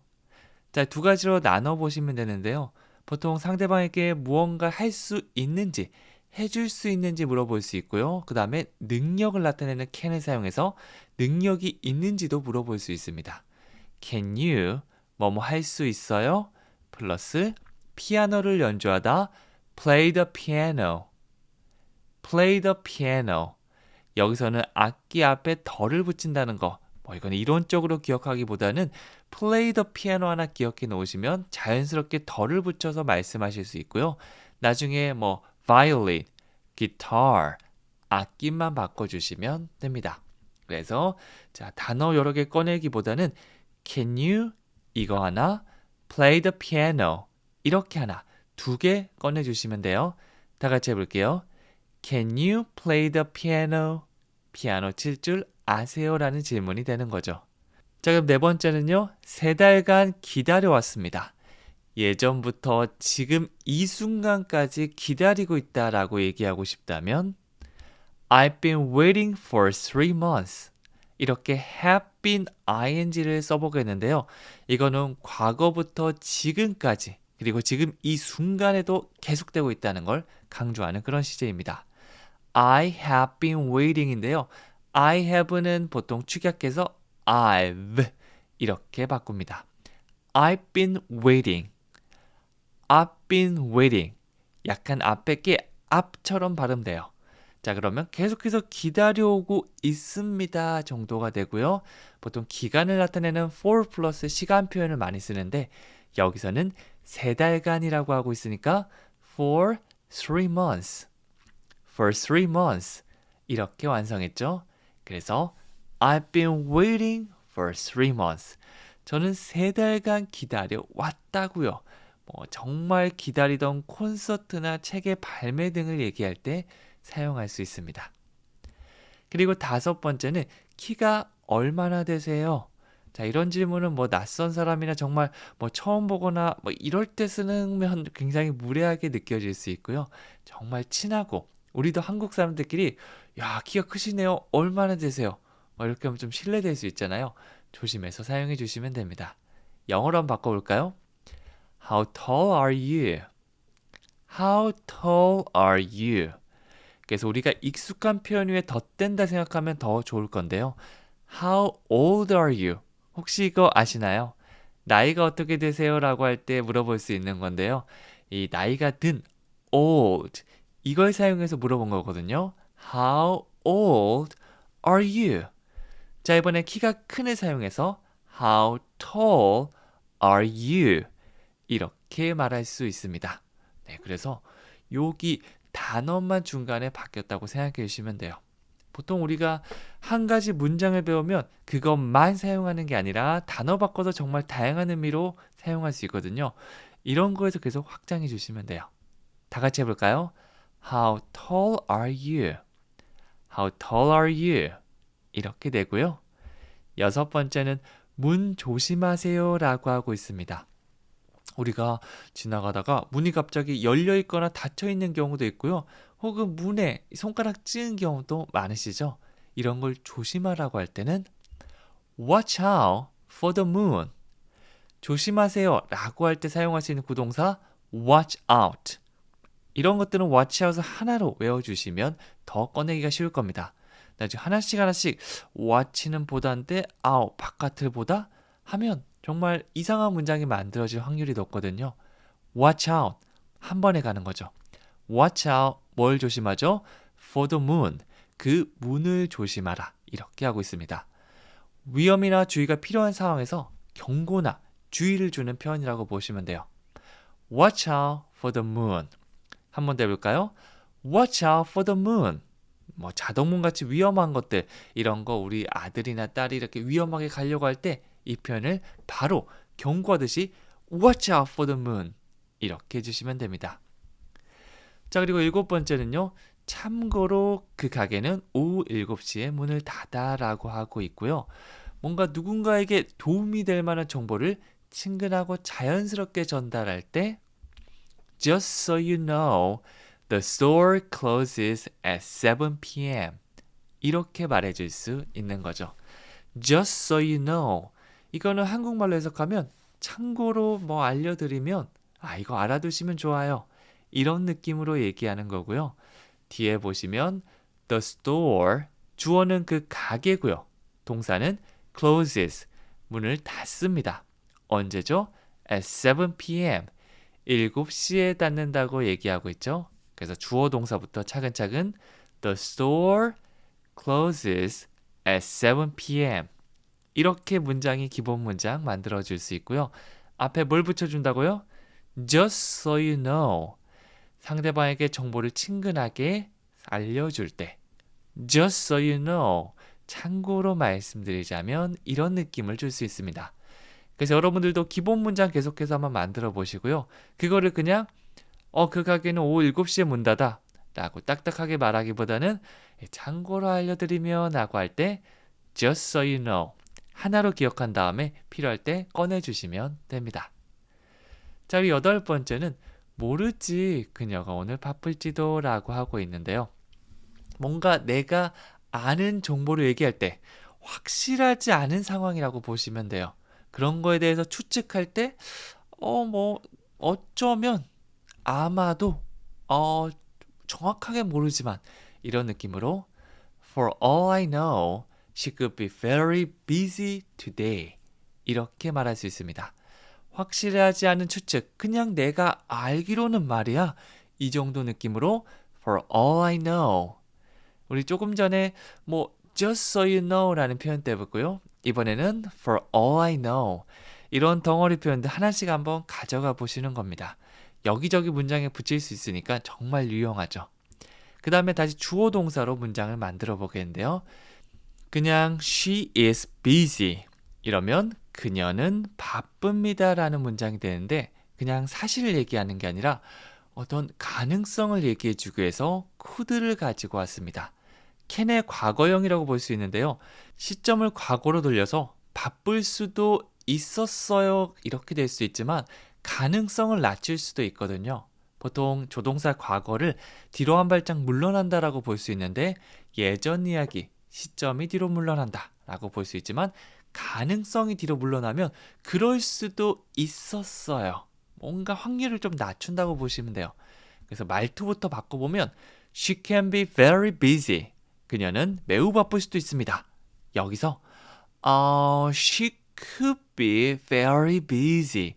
자, 두 가지로 나눠보시면 되는데요. 보통 상대방에게 무언가 할 수 있는지, 해줄 수 있는지 물어볼 수 있고요. 그 다음에 능력을 나타내는 can을 사용해서 능력이 있는지도 물어볼 수 있습니다. Can you 뭐뭐 할 수 있어요? 플러스 피아노를 연주하다 play the piano. play the piano. 여기서는 악기 앞에 덜을 붙인다는 거. 이건 이론적으로 기억하기보다는 play the piano 하나 기억해 놓으시면 자연스럽게 덜을 붙여서 말씀하실 수 있고요. 나중에 뭐 violin, guitar, 악기만 바꿔주시면 됩니다. 그래서 자, 단어 여러 개 꺼내기보다는 can you 이거 하나, play the piano 이렇게 하나, 두 개 꺼내주시면 돼요. 다 같이 해볼게요. Can you play the piano? 피아노 칠 줄 아세요? 라는 질문이 되는 거죠. 자, 그럼 네 번째는요. 3달간 기다려왔습니다. 예전부터 지금 이 순간까지 기다리고 있다라고 얘기하고 싶다면 I've been waiting for 3 months. 이렇게 have been ing를 써보겠는데요. 이거는 과거부터 지금까지 그리고 지금 이 순간에도 계속되고 있다는 걸 강조하는 그런 시제입니다. I have been waiting인데요. I have는 보통 축약해서 I've 이렇게 바꿉니다. I've been waiting. I've been waiting. 약간 앞에 게 앞처럼 발음돼요. 자, 그러면 계속해서 기다려오고 있습니다 정도가 되고요. 보통 기간을 나타내는 for 플러스 시간 표현을 많이 쓰는데 여기서는 3달간이라고 하고 있으니까 for 3 months. For 3 months. 이렇게 완성했죠. 그래서 I've been waiting for 3 months. 저는 3달간 기다려 왔다고요. 정말 기다리던 콘서트나 책의 발매 등을 얘기할 때 사용할 수 있습니다. 그리고 5번째는 키가 얼마나 되세요? 자, 이런 질문은 낯선 사람이나 정말 처음 보거나 이럴 때 쓰면 굉장히 무례하게 느껴질 수 있고요. 정말 친하고 우리도 한국 사람들끼리 야, 키가 크시네요. 얼마나 되세요? 이렇게 하면 좀 신뢰될 수 있잖아요. 조심해서 사용해 주시면 됩니다. 영어로 한번 바꿔볼까요? How tall are you? How tall are you? 그래서 우리가 익숙한 표현 위에 덧댄다 생각하면 더 좋을 건데요. How old are you? 혹시 이거 아시나요? 나이가 어떻게 되세요? 라고 할 때 물어볼 수 있는 건데요. 이 나이가 든 old 이걸 사용해서 물어본 거거든요. How old are you? 자, 이번에 키가 큰을 사용해서 How tall are you? 이렇게 말할 수 있습니다. 네, 그래서 여기 단어만 중간에 바뀌었다고 생각해 주시면 돼요. 보통 우리가 한 가지 문장을 배우면 그것만 사용하는 게 아니라 단어 바꿔서 정말 다양한 의미로 사용할 수 있거든요. 이런 거에서 계속 확장해 주시면 돼요. 다 같이 해볼까요? How tall are you? How tall are you? 이렇게 되고요. 6번째는 문 조심하세요 라고 하고 있습니다. 우리가 지나가다가 문이 갑자기 열려 있거나 닫혀 있는 경우도 있고요. 혹은 문에 손가락 찌은 경우도 많으시죠? 이런 걸 조심하라고 할 때는 Watch out for the moon. 조심하세요 라고 할 때 사용할 수 있는 구동사 watch out. 이런 것들은 watch out 하나로 외워주시면 더 꺼내기가 쉬울 겁니다. 나중에 하나씩 watch는 보다인데 out 바깥을 보다 하면 정말 이상한 문장이 만들어질 확률이 높거든요. Watch out. 한 번에 가는 거죠. Watch out. 뭘 조심하죠? For the moon. 그 문을 조심하라. 이렇게 하고 있습니다. 위험이나 주의가 필요한 상황에서 경고나 주의를 주는 표현이라고 보시면 돼요. Watch out for the moon. 한 번 더 해볼까요? Watch out for the moon. 자동문 같이 위험한 것들 이런 거 우리 아들이나 딸이 이렇게 위험하게 가려고 할 때 이 표현을 바로 경고하듯이 Watch out for the moon 이렇게 해주시면 됩니다. 자, 그리고 7번째는요. 참고로 그 가게는 오후 7시에 문을 닫아 라고 하고 있고요. 뭔가 누군가에게 도움이 될 만한 정보를 친근하고 자연스럽게 전달할 때 Just so you know, the store closes at 7 p.m. 이렇게 말해줄 수 있는 거죠. Just so you know. 이거는 한국말로 해석하면 참고로 알려드리면 이거 알아두시면 좋아요. 이런 느낌으로 얘기하는 거고요. 뒤에 보시면 the store, 주어는 그 가게고요. 동사는 closes, 문을 닫습니다. 언제죠? at 7 p.m. 7시에 닫는다고 얘기하고 있죠. 그래서 주어 동사부터 차근차근 The store closes at 7 p.m. 이렇게 문장이 기본 문장 만들어줄 수 있고요. 앞에 뭘 붙여준다고요? Just so you know. 상대방에게 정보를 친근하게 알려줄 때 Just so you know. 참고로 말씀드리자면 이런 느낌을 줄 수 있습니다. 그래서 여러분들도 기본 문장 계속해서 한번 만들어 보시고요. 그거를 그냥 그 가게는 오후 7시에 문 닫아 라고 딱딱하게 말하기보다는 참고로 알려드리면 라고 할 때 Just so you know. 하나로 기억한 다음에 필요할 때 꺼내주시면 됩니다. 자, 그리고 8번째는 모르지 그녀가 오늘 바쁠지도 라고 하고 있는데요. 뭔가 내가 아는 정보를 얘기할 때 확실하지 않은 상황이라고 보시면 돼요. 그런 거에 대해서 추측할 때 어쩌면 아마도 정확하게 모르지만 이런 느낌으로 For all I know, she could be very busy today. 이렇게 말할 수 있습니다. 확실하지 않은 추측, 그냥 내가 알기로는 말이야. 이 정도 느낌으로 For all I know. 우리 조금 전에 just so you know 라는 표현 때문고요. 이번에는 For all I know. 이런 덩어리 표현들 하나씩 한번 가져가 보시는 겁니다. 여기저기 문장에 붙일 수 있으니까 정말 유용하죠. 그 다음에 다시 주어 동사로 문장을 만들어 보겠는데요. 그냥 she is busy 이러면 그녀는 바쁩니다 라는 문장이 되는데 그냥 사실을 얘기하는 게 아니라 어떤 가능성을 얘기해 주기 위해서 could를 가지고 왔습니다. 캔의 과거형이라고 볼 수 있는데요. 시점을 과거로 돌려서 바쁠 수도 있었어요 이렇게 될 수 있지만 가능성을 낮출 수도 있거든요. 보통 조동사 과거를 뒤로 한 발짝 물러난다라고 볼 수 있는데 예전 이야기, 시점이 뒤로 물러난다 라고 볼 수 있지만 가능성이 뒤로 물러나면 그럴 수도 있었어요. 뭔가 확률을 좀 낮춘다고 보시면 돼요. 그래서 말투부터 바꿔보면 She can be very busy. 그녀는 매우 바쁠 수도 있습니다. 여기서 She could be very busy.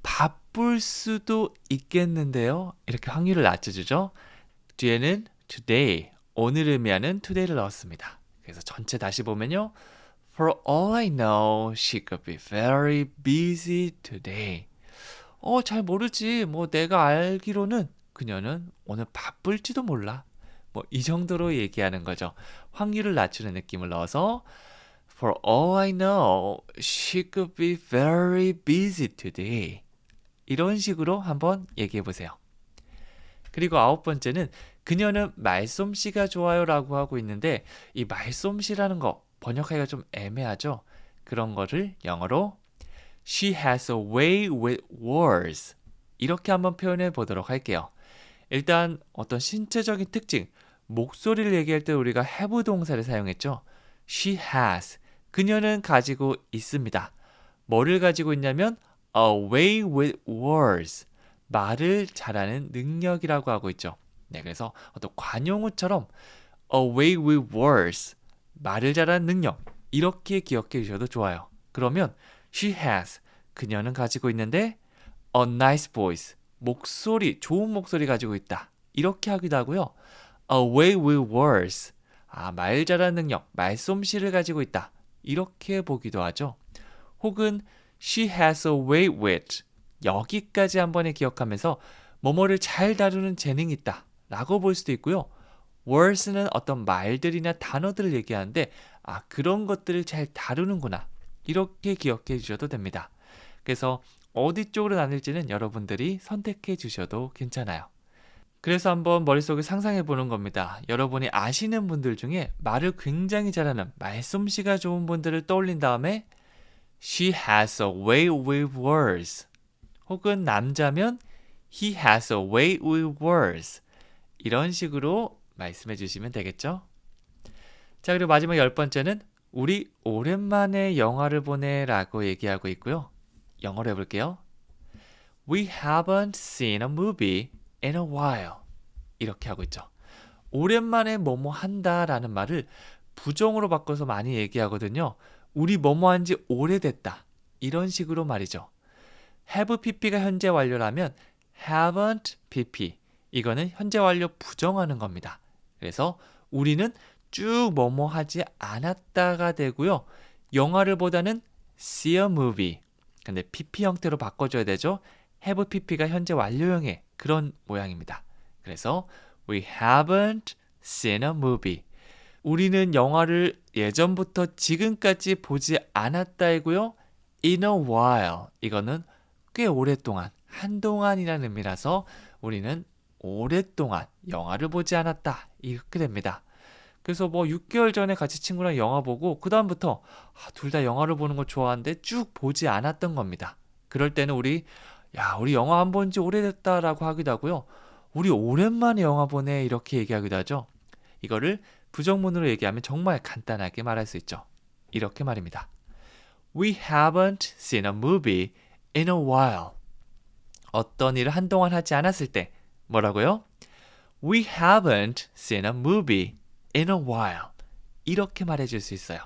바쁠 수도 있겠는데요. 이렇게 확률을 낮춰주죠. 뒤에는 today, 오늘 의미하는 today를 넣었습니다. 그래서 전체 다시 보면요. For all I know, she could be very busy today. 잘 모르지. 내가 알기로는 그녀는 오늘 바쁠지도 몰라. 이 정도로 얘기하는 거죠. 확률을 낮추는 느낌을 넣어서 For all I know, she could be very busy today. 이런 식으로 한번 얘기해 보세요. 그리고 9번째는 그녀는 말솜씨가 좋아요 라고 하고 있는데 이 말솜씨라는 거 번역하기가 좀 애매하죠. 그런 거를 영어로 She has a way with words 이렇게 한번 표현해 보도록 할게요. 일단 어떤 신체적인 특징, 목소리를 얘기할 때 우리가 have 동사를 사용했죠. She has, 그녀는 가지고 있습니다. 뭐를 가지고 있냐면 a way with words, 말을 잘하는 능력이라고 하고 있죠. 네, 그래서 어떤 관용어처럼 a way with words, 말을 잘하는 능력, 이렇게 기억해 주셔도 좋아요. 그러면 she has, 그녀는 가지고 있는데 a nice voice, 목소리, 좋은 목소리 가지고 있다. 이렇게 하기도 하고요. a way with words, 말 잘하는 능력, 말솜씨를 가지고 있다. 이렇게 보기도 하죠. 혹은 she has a way with, 여기까지 한 번에 기억하면서 뭐뭐를 잘 다루는 재능이 있다 라고 볼 수도 있고요. words는 어떤 말들이나 단어들을 얘기하는데 그런 것들을 잘 다루는구나 이렇게 기억해 주셔도 됩니다. 그래서 어디 쪽으로 나눌지는 여러분들이 선택해 주셔도 괜찮아요. 그래서 한번 머릿속에 상상해 보는 겁니다. 여러분이 아시는 분들 중에 말을 굉장히 잘하는 말솜씨가 좋은 분들을 떠올린 다음에 She has a way with words. 혹은 남자면 He has a way with words. 이런 식으로 말씀해 주시면 되겠죠? 자, 그리고 마지막 10번째는 우리 오랜만에 영화를 보네 라고 얘기하고 있고요. 영어로 해볼게요. We haven't seen a movie in a while. 이렇게 하고 있죠. 오랜만에 뭐뭐 한다 라는 말을 부정으로 바꿔서 많이 얘기하거든요. 우리 뭐뭐 한지 오래됐다. 이런 식으로 말이죠. have pp가 현재 완료라면 haven't pp. 이거는 현재 완료 부정하는 겁니다. 그래서 우리는 쭉 뭐뭐 하지 않았다가 되고요. 영화를 보다는 see a movie. 근데 pp 형태로 바꿔줘야 되죠. have pp가 현재 완료형의 그런 모양입니다. 그래서 we haven't seen a movie. 우리는 영화를 예전부터 지금까지 보지 않았다이고요. in a while. 이거는 꽤 오랫동안, 한동안이라는 의미라서 우리는 오랫동안 영화를 보지 않았다. 이렇게 됩니다. 그래서 6개월 전에 같이 친구랑 영화 보고 그 다음부터 둘 다 영화를 보는 거 좋아하는데 쭉 보지 않았던 겁니다. 그럴 때는 우리 영화 안 본 지 오래됐다라고 하기도 하고요. 우리 오랜만에 영화 보네 이렇게 얘기하기도 하죠. 이거를 부정문으로 얘기하면 정말 간단하게 말할 수 있죠. 이렇게 말입니다. We haven't seen a movie in a while. 어떤 일을 한동안 하지 않았을 때 뭐라고요? We haven't seen a movie in a while. 이렇게 말해줄 수 있어요.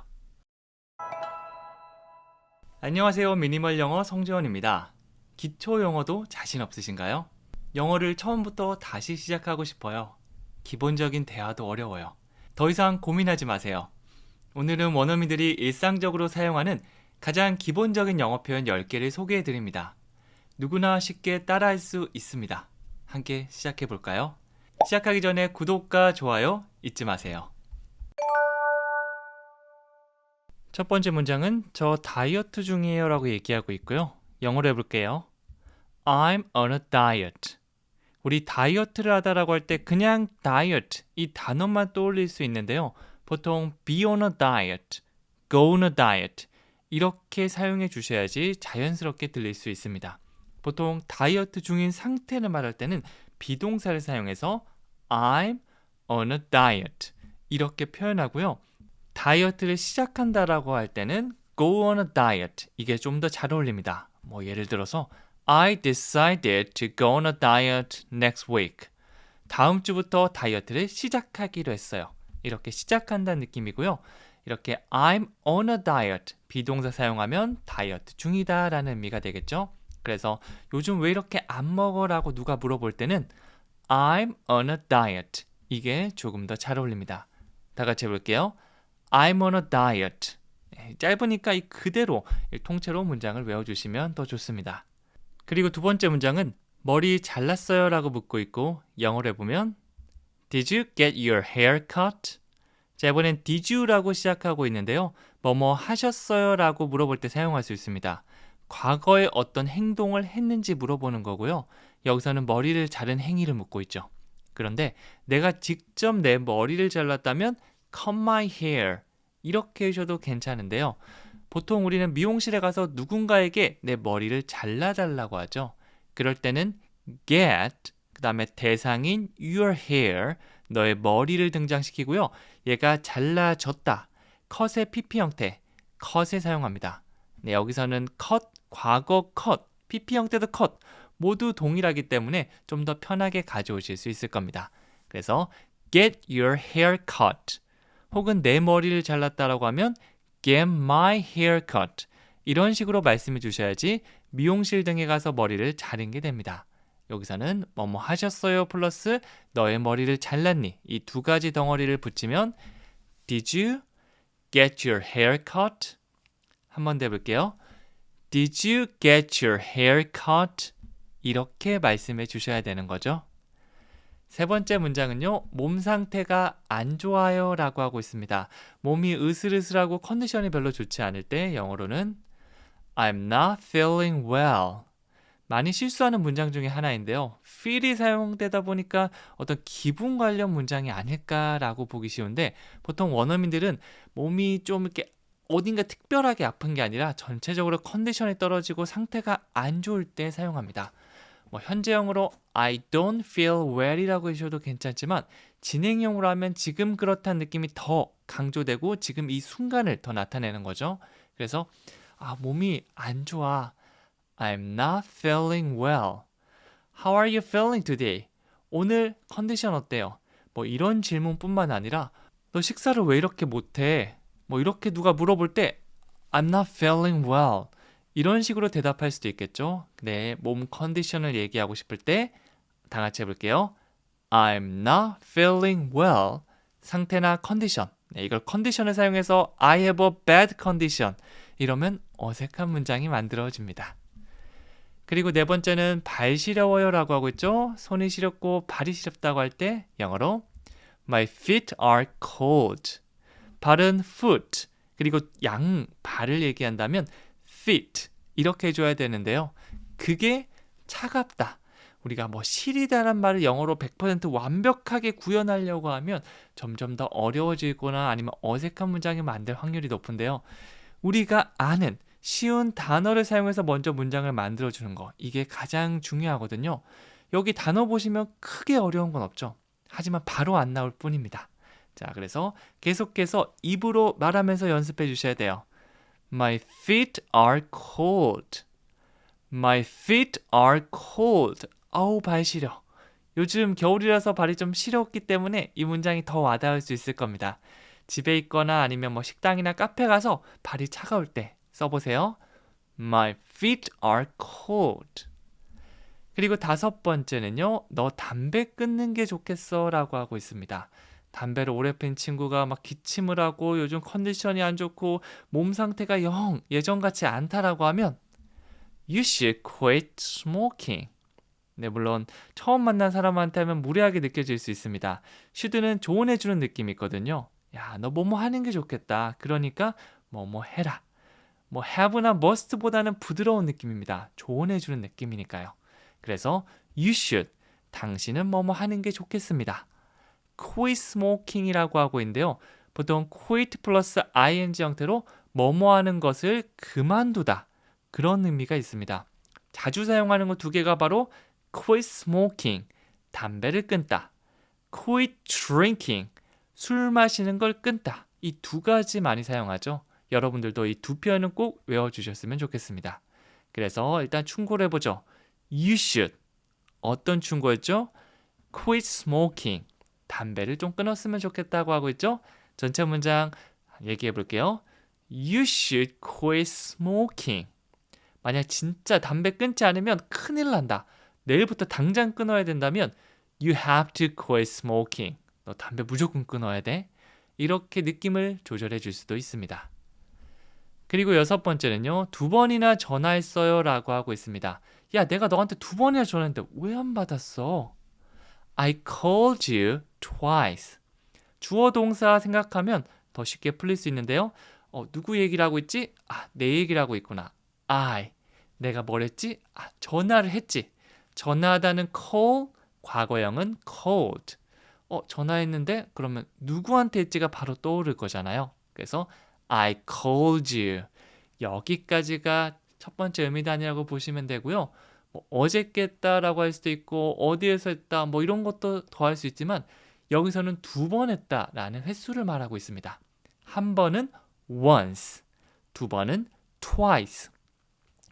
안녕하세요. 미니멀 영어 성재원입니다. 기초 영어도 자신 없으신가요? 영어를 처음부터 다시 시작하고 싶어요. 기본적인 대화도 어려워요. 더 이상 고민하지 마세요. 오늘은 원어민들이 일상적으로 사용하는 가장 기본적인 영어 표현 10개를 소개해 드립니다. 누구나 쉽게 따라할 수 있습니다. 함께 시작해 볼까요? 시작하기 전에 구독과 좋아요 잊지 마세요. 첫 번째 문장은 저 다이어트 중이에요 라고 얘기하고 있고요. 영어로 해볼게요. I'm on a diet. 우리 다이어트를 하다라고 할 때 그냥 diet 이 단어만 떠올릴 수 있는데요. 보통 be on a diet, go on a diet 이렇게 사용해 주셔야지 자연스럽게 들릴 수 있습니다. 보통 다이어트 중인 상태를 말할 때는 비동사를 사용해서 I'm on a diet 이렇게 표현하고요. 다이어트를 시작한다라고 할 때는 go on a diet 이게 좀 더 잘 어울립니다. 예를 들어서 I decided to go on a diet next week. 다음 주부터 다이어트를 시작하기로 했어요. 이렇게 시작한다는 느낌이고요. 이렇게 I'm on a diet 비동사 사용하면 다이어트 중이다 라는 의미가 되겠죠. 그래서 요즘 왜 이렇게 안 먹어라고 누가 물어볼 때는 I'm on a diet 이게 조금 더 잘 어울립니다. 다 같이 해볼게요. I'm on a diet. 짧으니까 이 그대로 통째로 문장을 외워주시면 더 좋습니다. 그리고 두 번째 문장은 머리 잘랐어요 라고 묻고 있고 영어로 해보면 Did you get your hair cut? 자, 이번엔 did you라고 시작하고 있는데요. 뭐뭐 하셨어요 라고 물어볼 때 사용할 수 있습니다. 과거에 어떤 행동을 했는지 물어보는 거고요. 여기서는 머리를 자른 행위를 묻고 있죠. 그런데 내가 직접 내 머리를 잘랐다면 cut my hair 이렇게 하셔도 괜찮은데요. 보통 우리는 미용실에 가서 누군가에게 내 머리를 잘라달라고 하죠. 그럴 때는 get 그 다음에 대상인 your hair 너의 머리를 등장시키고요. 얘가 잘라졌다. cut의 pp 형태 cut에 사용합니다. 네, 여기서는 cut, 과거 cut, pp 형태도 cut 모두 동일하기 때문에 좀 더 편하게 가져오실 수 있을 겁니다. 그래서 get your hair cut 혹은 내 머리를 잘랐다라고 하면 get my hair cut 이런 식으로 말씀해 주셔야지 미용실 등에 가서 머리를 자른 게 됩니다. 여기서는 뭐뭐 하셨어요 플러스 너의 머리를 잘랐니 이 두 가지 덩어리를 붙이면 Did you get your hair cut? 한번 더 해볼게요. Did you get your hair cut? 이렇게 말씀해 주셔야 되는 거죠. 세 번째 문장은요. 몸 상태가 안 좋아요 라고 하고 있습니다. 몸이 으슬으슬하고 컨디션이 별로 좋지 않을 때 영어로는 I'm not feeling well. 많이 실수하는 문장 중에 하나인데요. feel이 사용되다 보니까 어떤 기분 관련 문장이 아닐까라고 보기 쉬운데 보통 원어민들은 몸이 좀 이렇게 어딘가 특별하게 아픈 게 아니라 전체적으로 컨디션이 떨어지고 상태가 안 좋을 때 사용합니다. 현재형으로 I don't feel well이라고 해주셔도 괜찮지만 진행형으로 하면 지금 그렇다는 느낌이 더 강조되고 지금 이 순간을 더 나타내는 거죠. 그래서 몸이 안 좋아. I'm not feeling well. How are you feeling today? 오늘 컨디션 어때요? 이런 질문뿐만 아니라 너 식사를 왜 이렇게 못해? 이렇게 누가 물어볼 때 I'm not feeling well. 이런 식으로 대답할 수도 있겠죠. 네, 몸 컨디션을 얘기하고 싶을 때 다 같이 해볼게요. I'm not feeling well. 상태나 컨디션. 네, 이걸 컨디션을 사용해서 I have a bad condition. 이러면 어색한 문장이 만들어집니다. 그리고 네 번째는 발 시려워요 라고 하고 있죠. 손이 시렵고 발이 시렵다고 할 때 영어로 My feet are cold. 발은 foot. 그리고 양 발을 얘기한다면 feet 이렇게 해줘야 되는데요. 그게 차갑다. 우리가 시리다란 말을 영어로 100% 완벽하게 구현하려고 하면 점점 더 어려워지거나 아니면 어색한 문장이 만들 확률이 높은데요. 우리가 아는 쉬운 단어를 사용해서 먼저 문장을 만들어주는 거 이게 가장 중요하거든요. 여기 단어 보시면 크게 어려운 건 없죠. 하지만 바로 안 나올 뿐입니다. 자, 그래서 계속해서 입으로 말하면서 연습해 주셔야 돼요. My feet are cold. My feet are cold. 아우, 발 시려. 요즘 겨울이라서 발이 좀 시렸기 때문에 이 문장이 더 와닿을 수 있을 겁니다. 집에 있거나 아니면 뭐 식당이나 카페 가서 발이 차가울 때 써보세요. My feet are cold. 그리고 다섯 번째는요. 너 담배 끊는 게 좋겠어 라고 하고 있습니다. 담배를 오래 핀 친구가 막 기침을 하고 요즘 컨디션이 안 좋고 몸 상태가 영 예전같이 않다라고 하면 You should quit smoking. 네, 물론 처음 만난 사람한테 하면 무례하게 느껴질 수 있습니다. should는 조언해주는 느낌이 있거든요. 야, 너 뭐뭐 하는 게 좋겠다. 그러니까 뭐뭐 해라. 뭐 have나 must보다는 부드러운 느낌입니다. 조언해주는 느낌이니까요. 그래서 you should, 당신은 뭐뭐 하는 게 좋겠습니다. quit smoking이라고 하고 있는데요. 보통 quit 플러스 ing 형태로 뭐뭐 하는 것을 그만두다. 그런 의미가 있습니다. 자주 사용하는 거 두 개가 바로 quit smoking, 담배를 끊다. quit drinking, 술 마시는 걸 끊다. 이 두 가지 많이 사용하죠. 여러분들도 이 두 표현은 꼭 외워주셨으면 좋겠습니다. 그래서 일단 충고를 해보죠. You should. 어떤 충고였죠? quit smoking. 담배를 좀 끊었으면 좋겠다고 하고 있죠? 전체 문장 얘기해 볼게요. You should quit smoking. 만약 진짜 담배 끊지 않으면 큰일 난다. 내일부터 당장 끊어야 된다면 You have to quit smoking. 너 담배 무조건 끊어야 돼. 이렇게 느낌을 조절해 줄 수도 있습니다. 그리고 여섯 번째는요. 2번이나 전화했어요 라고 하고 있습니다. 야, 내가 너한테 2번이나 전화했는데 왜 안 받았어? I called you twice. 주어 동사 생각하면 더 쉽게 풀릴 수 있는데요. 누구 얘기를 하고 있지? 내 얘기를 하고 있구나. I. 내가 뭘 했지? 전화를 했지. 전화하다는 call, 과거형은 called. 전화했는데 그러면 누구한테 했지가 바로 떠오를 거잖아요. 그래서 I called you. 여기까지가 첫 번째 의미단위라고 보시면 되고요. 어저께 했다라고 할 수도 있고 어디에서 했다 뭐 이런 것도 더할 수 있지만 여기서는 2번 했다라는 횟수를 말하고 있습니다. 한 번은 once, 2번은 twice.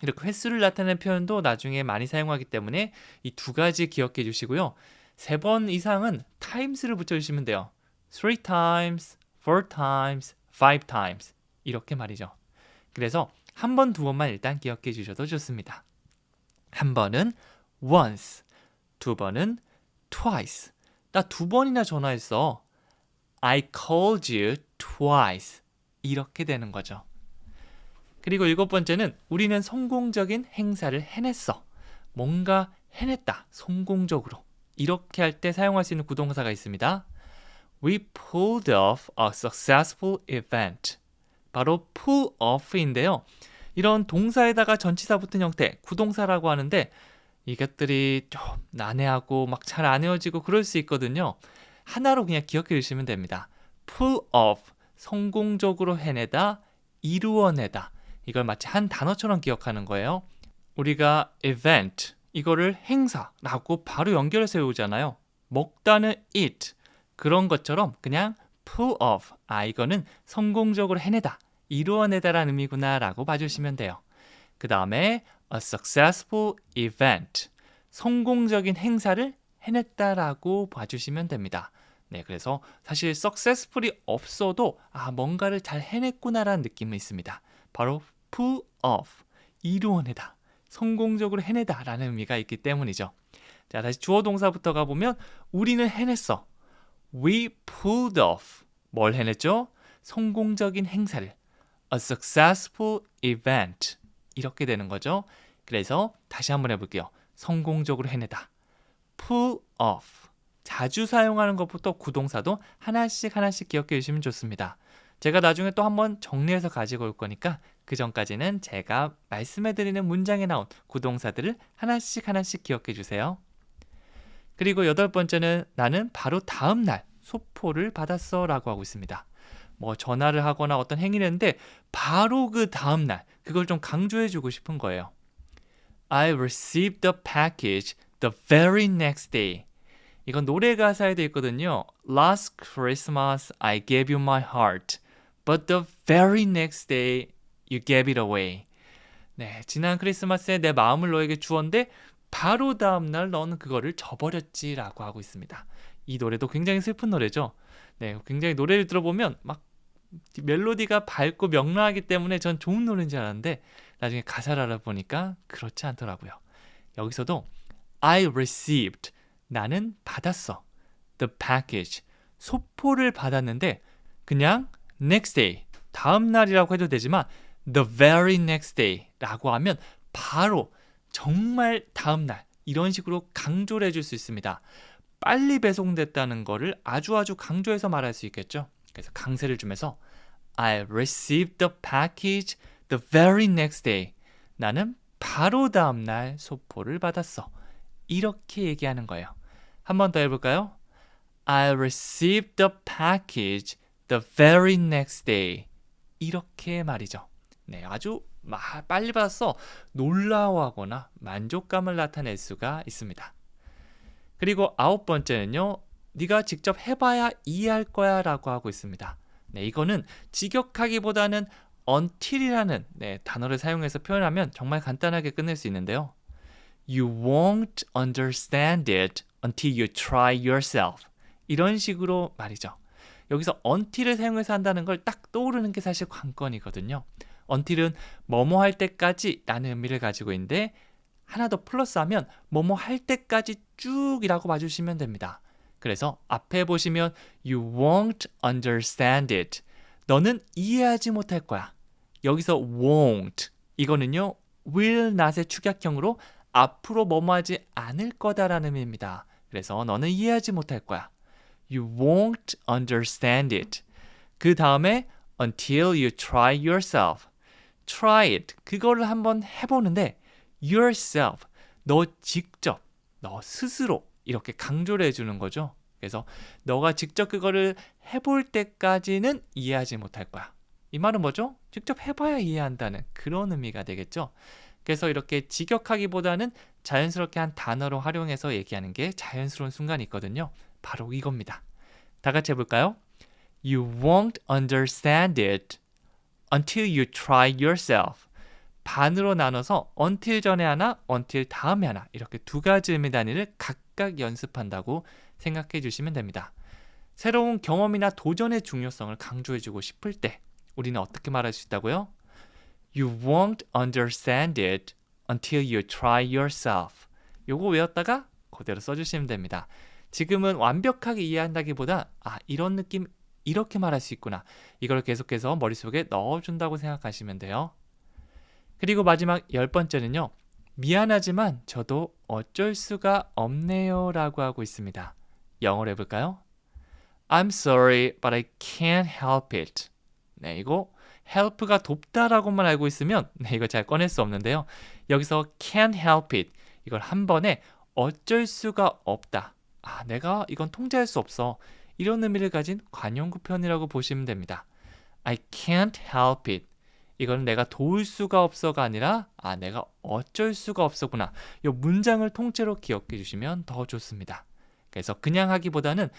이렇게 횟수를 나타내는 표현도 나중에 많이 사용하기 때문에 이 두 가지 기억해 주시고요. 3번 이상은 times를 붙여주시면 돼요. 3 times, 4 times, 5 times 이렇게 말이죠. 그래서 한 번, 2번만 일단 기억해 주셔도 좋습니다. 한 번은 once, 2번은 twice. 나 2번이나 전화했어. I called you twice. 이렇게 되는 거죠. 그리고 7번째는 우리는 성공적인 행사를 해냈어. 뭔가 해냈다. 성공적으로. 이렇게 할 때 사용할 수 있는 구동사가 있습니다. We pulled off a successful event. 바로 pull off인데요. 이런 동사에다가 전치사 붙은 형태, 구동사라고 하는데 이것들이 좀 난해하고 막 잘 안 외워지고 그럴 수 있거든요. 하나로 그냥 기억해 주시면 됩니다. pull off, 성공적으로 해내다, 이루어내다. 이걸 마치 한 단어처럼 기억하는 거예요. 우리가 event, 이거를 행사라고 바로 연결해서 외우잖아요. 먹다는 eat, 그런 것처럼 그냥 pull off, 이거는 성공적으로 해내다, 이루어내다라는 의미구나 라고 봐주시면 돼요. 그 다음에 a successful event, 성공적인 행사를 해냈다라고 봐주시면 됩니다. 네, 그래서 사실 successful이 없어도 뭔가를 잘 해냈구나라는 느낌이 있습니다. 바로 pull off, 이루어내다, 성공적으로 해내다 라는 의미가 있기 때문이죠. 자, 다시 주어 동사부터 가보면 우리는 해냈어. We pulled off. 뭘 해냈죠? 성공적인 행사를. A successful event. 이렇게 되는 거죠. 그래서 다시 한번 해볼게요. 성공적으로 해내다. pull off. 자주 사용하는 것부터 구동사도 하나씩 기억해 주시면 좋습니다. 제가 나중에 또 한번 정리해서 가지고 올 거니까 그 전까지는 제가 말씀해드리는 문장에 나온 구동사들을 하나씩 기억해 주세요. 그리고 8번째는 나는 바로 다음 날 소포를 받았어 라고 하고 있습니다. 뭐 전화를 하거나 어떤 행위를 했는데 바로 그 다음 날 그걸 좀 강조해 주고 싶은 거예요. I received the package the very next day. 이건 노래 가사에도 있거든요. Last Christmas I gave you my heart, but the very next day you gave it away. 네, 지난 크리스마스에 내 마음을 너에게 주었는데 바로 다음날 너는 그거를 저버렸지라고 하고 있습니다. 이 노래도 굉장히 슬픈 노래죠. 네, 굉장히 노래를 들어보면 막 멜로디가 밝고 명랑하기 때문에 전 좋은 노래인 줄 알았는데 나중에 가사를 알아보니까 그렇지 않더라고요. 여기서도 I received, 나는 받았어. The package, 소포를 받았는데 그냥 next day, 다음 날이라고 해도 되지만 the very next day 라고 하면 바로 정말 다음 날 이런 식으로 강조를 해줄 수 있습니다. 빨리 배송됐다는 거를 아주 강조해서 말할 수 있겠죠. 그래서 강세를 주면서 I received the package the very next day. 나는 바로 다음 날 소포를 받았어. 이렇게 얘기하는 거예요. 한 번 더 해볼까요? I received the package the very next day. 이렇게 말이죠. 네, 아주 빨리 받았어. 놀라워하거나 만족감을 나타낼 수가 있습니다. 그리고 9번째는요. 네가 직접 해봐야 이해할 거야 라고 하고 있습니다. 네, 이거는 직역하기보다는 until이라는 단어를 사용해서 표현하면 정말 간단하게 끝낼 수 있는데요. You won't understand it until you try yourself. 이런 식으로 말이죠. 여기서 until을 사용해서 한다는 걸 딱 떠오르는 게 사실 관건이거든요. until은 뭐뭐 할 때까지 라는 의미를 가지고 있는데 하나 더 플러스하면 뭐뭐 할 때까지 쭉이라고 봐주시면 됩니다. 그래서 앞에 보시면 You won't understand it. 너는 이해하지 못할 거야. 여기서 won't 이거는요 will not의 축약형으로 앞으로 뭐뭐 하지 않을 거다라는 의미입니다. 그래서 너는 이해하지 못할 거야. You won't understand it. 그 다음에 until you try yourself. Try it. 그거를 한번 해보는데 yourself. 너 직접, 너 스스로 이렇게 강조를 해주는 거죠. 그래서 너가 직접 그거를 해볼 때까지는 이해하지 못할 거야. 이 말은 뭐죠? 직접 해봐야 이해한다는 그런 의미가 되겠죠. 그래서 이렇게 직역하기보다는 자연스럽게 한 단어로 활용해서 얘기하는 게 자연스러운 순간이 있거든요. 바로 이겁니다. 다 같이 해볼까요? You won't understand it until you try yourself. 반으로 나눠서 until 전에 하나, until 다음에 하나 이렇게 두 가지 의미 단위를 각각 연습한다고 생각해 주시면 됩니다. 새로운 경험이나 도전의 중요성을 강조해주고 싶을 때 우리는 어떻게 말할 수 있다고요? You won't understand it until you try yourself. 요거 외웠다가 그대로 써주시면 됩니다. 지금은 완벽하게 이해한다기보다 이런 느낌 이렇게 말할 수 있구나. 이걸 계속해서 머릿속에 넣어준다고 생각하시면 돼요. 그리고 마지막 10번째는요. 미안하지만 저도 어쩔 수가 없네요 라고 하고 있습니다. 영어로 해볼까요? I'm sorry, but I can't help it. 네, 이거 help가 돕다라고만 알고 있으면 이거 잘 꺼낼 수 없는데요. 여기서 can't help it. 이걸 한 번에 어쩔 수가 없다. 내가 이건 통제할 수 없어. 이런 의미를 가진 관용구 표현이라고 보시면 됩니다. I can't help it. 이건 내가 도울 수가 없어가 아니라 내가 어쩔 수가 없어구나. 이 문장을 통째로 기억해 주시면 더 좋습니다. 그래서 그냥 하기보다는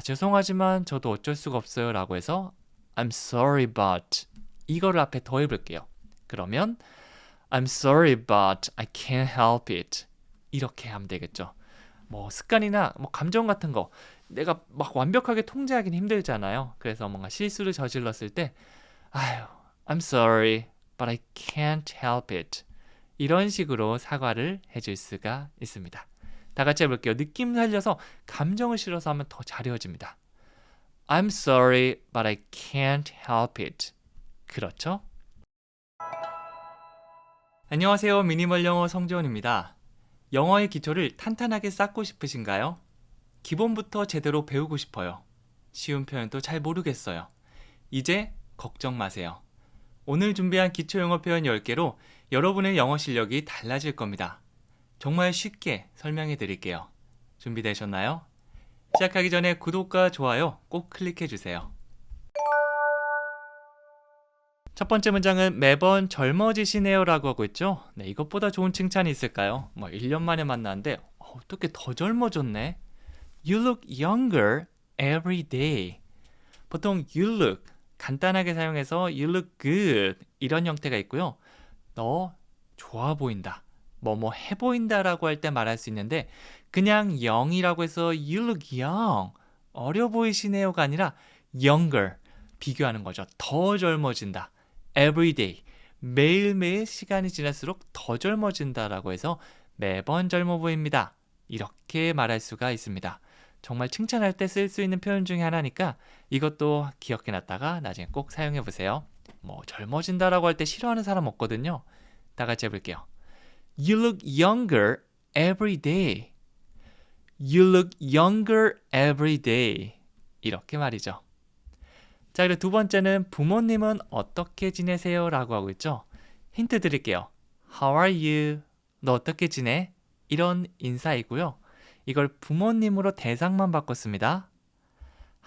죄송하지만 저도 어쩔 수가 없어요 라고 해서 I'm sorry but 이거를 앞에 더해볼게요. 그러면 I'm sorry but I can't help it. 이렇게 하면 되겠죠. 뭐 습관이나 감정 같은 거 내가 막 완벽하게 통제하기는 힘들잖아요. 그래서 뭔가 실수를 저질렀을 때 I'm sorry, but I can't help it. 이런 식으로 사과를 해줄 수가 있습니다. 다 같이 해볼게요. 느낌 살려서 감정을 실어서 하면 더 잘해집니다. I'm sorry, but I can't help it. 그렇죠? 안녕하세요. 미니멀 영어 성지원입니다. 영어의 기초를 탄탄하게 쌓고 싶으신가요? 기본부터 제대로 배우고 싶어요. 쉬운 표현도 잘 모르겠어요. 이제 걱정 마세요. 오늘 준비한 기초 영어 표현 10개로 여러분의 영어 실력이 달라질 겁니다. 정말 쉽게 설명해 드릴게요. 준비되셨나요? 시작하기 전에 구독과 좋아요 꼭 클릭해 주세요. 첫 번째 문장은 매번 젊어지시네요 라고 하고 있죠. 네, 이것보다 좋은 칭찬이 있을까요? 1년 만에 만났는데 어떻게 더 젊어졌네? You look younger every day. 보통 you look 간단하게 사용해서 you look good 이런 형태가 있고요. 너 좋아 보인다, 뭐뭐 해 보인다라고 할 때 말할 수 있는데 그냥 young이라고 해서 you look young, 어려 보이시네요가 아니라 younger, 비교하는 거죠. 더 젊어진다. every day, 매일매일 시간이 지날수록 더 젊어진다라고 해서 매번 젊어 보입니다. 이렇게 말할 수가 있습니다. 정말 칭찬할 때 쓸 수 있는 표현 중에 하나니까 이것도 기억해 놨다가 나중에 꼭 사용해 보세요. 뭐 젊어진다라고 할 때 싫어하는 사람 없거든요. 다 같이 해볼게요. You look younger every day. You look younger every day. 이렇게 말이죠. 자, 그리고 두 번째는 부모님은 어떻게 지내세요? 라고 하고 있죠. 힌트 드릴게요. How are you? 너 어떻게 지내? 이런 인사이고요. 이걸 부모님으로 대상만 바꿨습니다.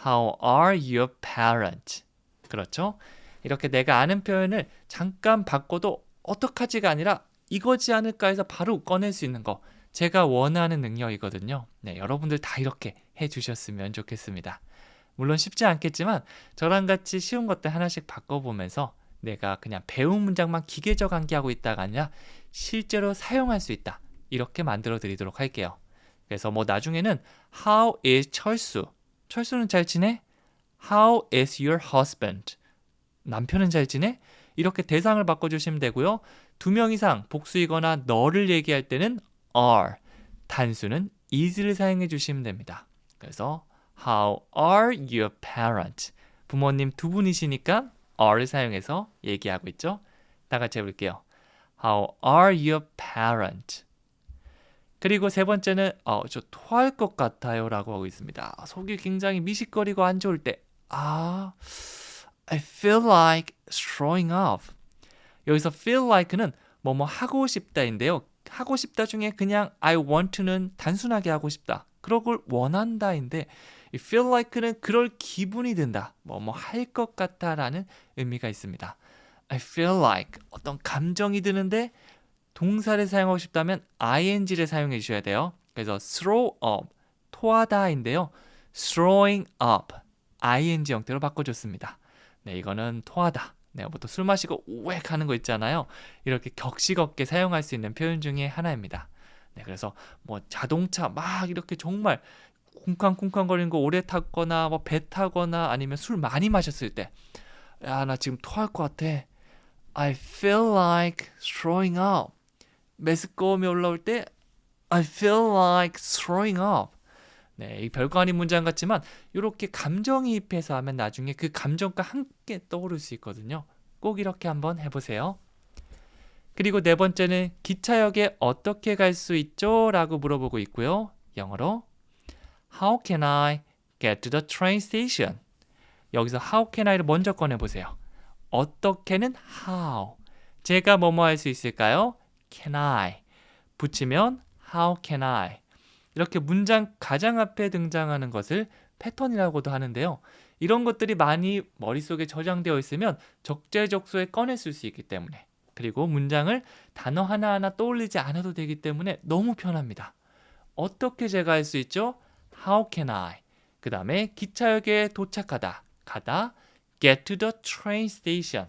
How are your parents? 그렇죠? 이렇게 내가 아는 표현을 잠깐 바꿔도 어떡하지가 아니라 이거지 않을까 해서 바로 꺼낼 수 있는 거, 제가 원하는 능력이거든요. 네, 여러분들 다 이렇게 해주셨으면 좋겠습니다. 물론 쉽지 않겠지만 저랑 같이 쉬운 것들 하나씩 바꿔보면서 내가 그냥 배운 문장만 기계적 암기하고 있다가 아니라 실제로 사용할 수 있다, 이렇게 만들어 드리도록 할게요. 그래서 뭐 나중에는 How is 철수? 철수는 잘 지내? How is your husband? 남편은 잘 지내? 이렇게 대상을 바꿔주시면 되고요. 2명 이상 복수이거나 너를 얘기할 때는 are, 단수는 is를 사용해 주시면 됩니다. 그래서 How are your parents? 부모님 두 분이시니까 are를 사용해서 얘기하고 있죠. 다 같이 해볼게요. How are your parents? 그리고 세 번째는 저 토할 것 같아요 라고 하고 있습니다. 속이 굉장히 미식거리고 안 좋을 때 I feel like throwing up. 여기서 feel like는 뭐뭐 하고 싶다인데요. 하고 싶다 중에 그냥 I want to는 단순하게 하고 싶다, 그걸 원한다인데 이 feel like는 그럴 기분이 든다, 뭐뭐 할 것 같다 라는 의미가 있습니다. I feel like 어떤 감정이 드는데 동사를 사용하고 싶다면 ing를 사용해 주셔야 돼요. 그래서 throw up, 토하다인데요. throwing up, ing 형태로 바꿔줬습니다. 네, 이거는 토하다. 네, 보통 술 마시고 우웩 하는 거 있잖아요. 이렇게 격식 없게 사용할 수 있는 표현 중에 하나입니다. 네, 그래서 뭐 자동차 막 이렇게 정말 쿵쾅쿵쾅거리는 거 오래 탔거나 뭐 배 타거나 아니면 술 많이 마셨을 때, 야, 나 지금 토할 것 같아. I feel like throwing up. 매스꺼움이 올라올 때 I feel like throwing up. 네, 이 별거 아닌 문장 같지만 이렇게 감정이입해서 하면 나중에 그 감정과 함께 떠오를 수 있거든요. 꼭 이렇게 한번 해보세요. 그리고 네 번째는 기차역에 어떻게 갈 수 있죠? 라고 물어보고 있고요. 영어로 How can I get to the train station? 여기서 How can I를 먼저 꺼내보세요. 어떻게는 How. 제가 뭐뭐 할 수 있을까요? Can I. 붙이면 How can I. 이렇게 문장 가장 앞에 등장하는 것을 패턴이라고도 하는데요. 이런 것들이 많이 머릿속에 저장되어 있으면 적재적소에 꺼내 쓸 수 있기 때문에, 그리고 문장을 단어 하나하나 떠올리지 않아도 되기 때문에 너무 편합니다. 어떻게 제가 할 수 있죠? How can I. 그 다음에 기차역에 도착하다, 가다, get to the train station.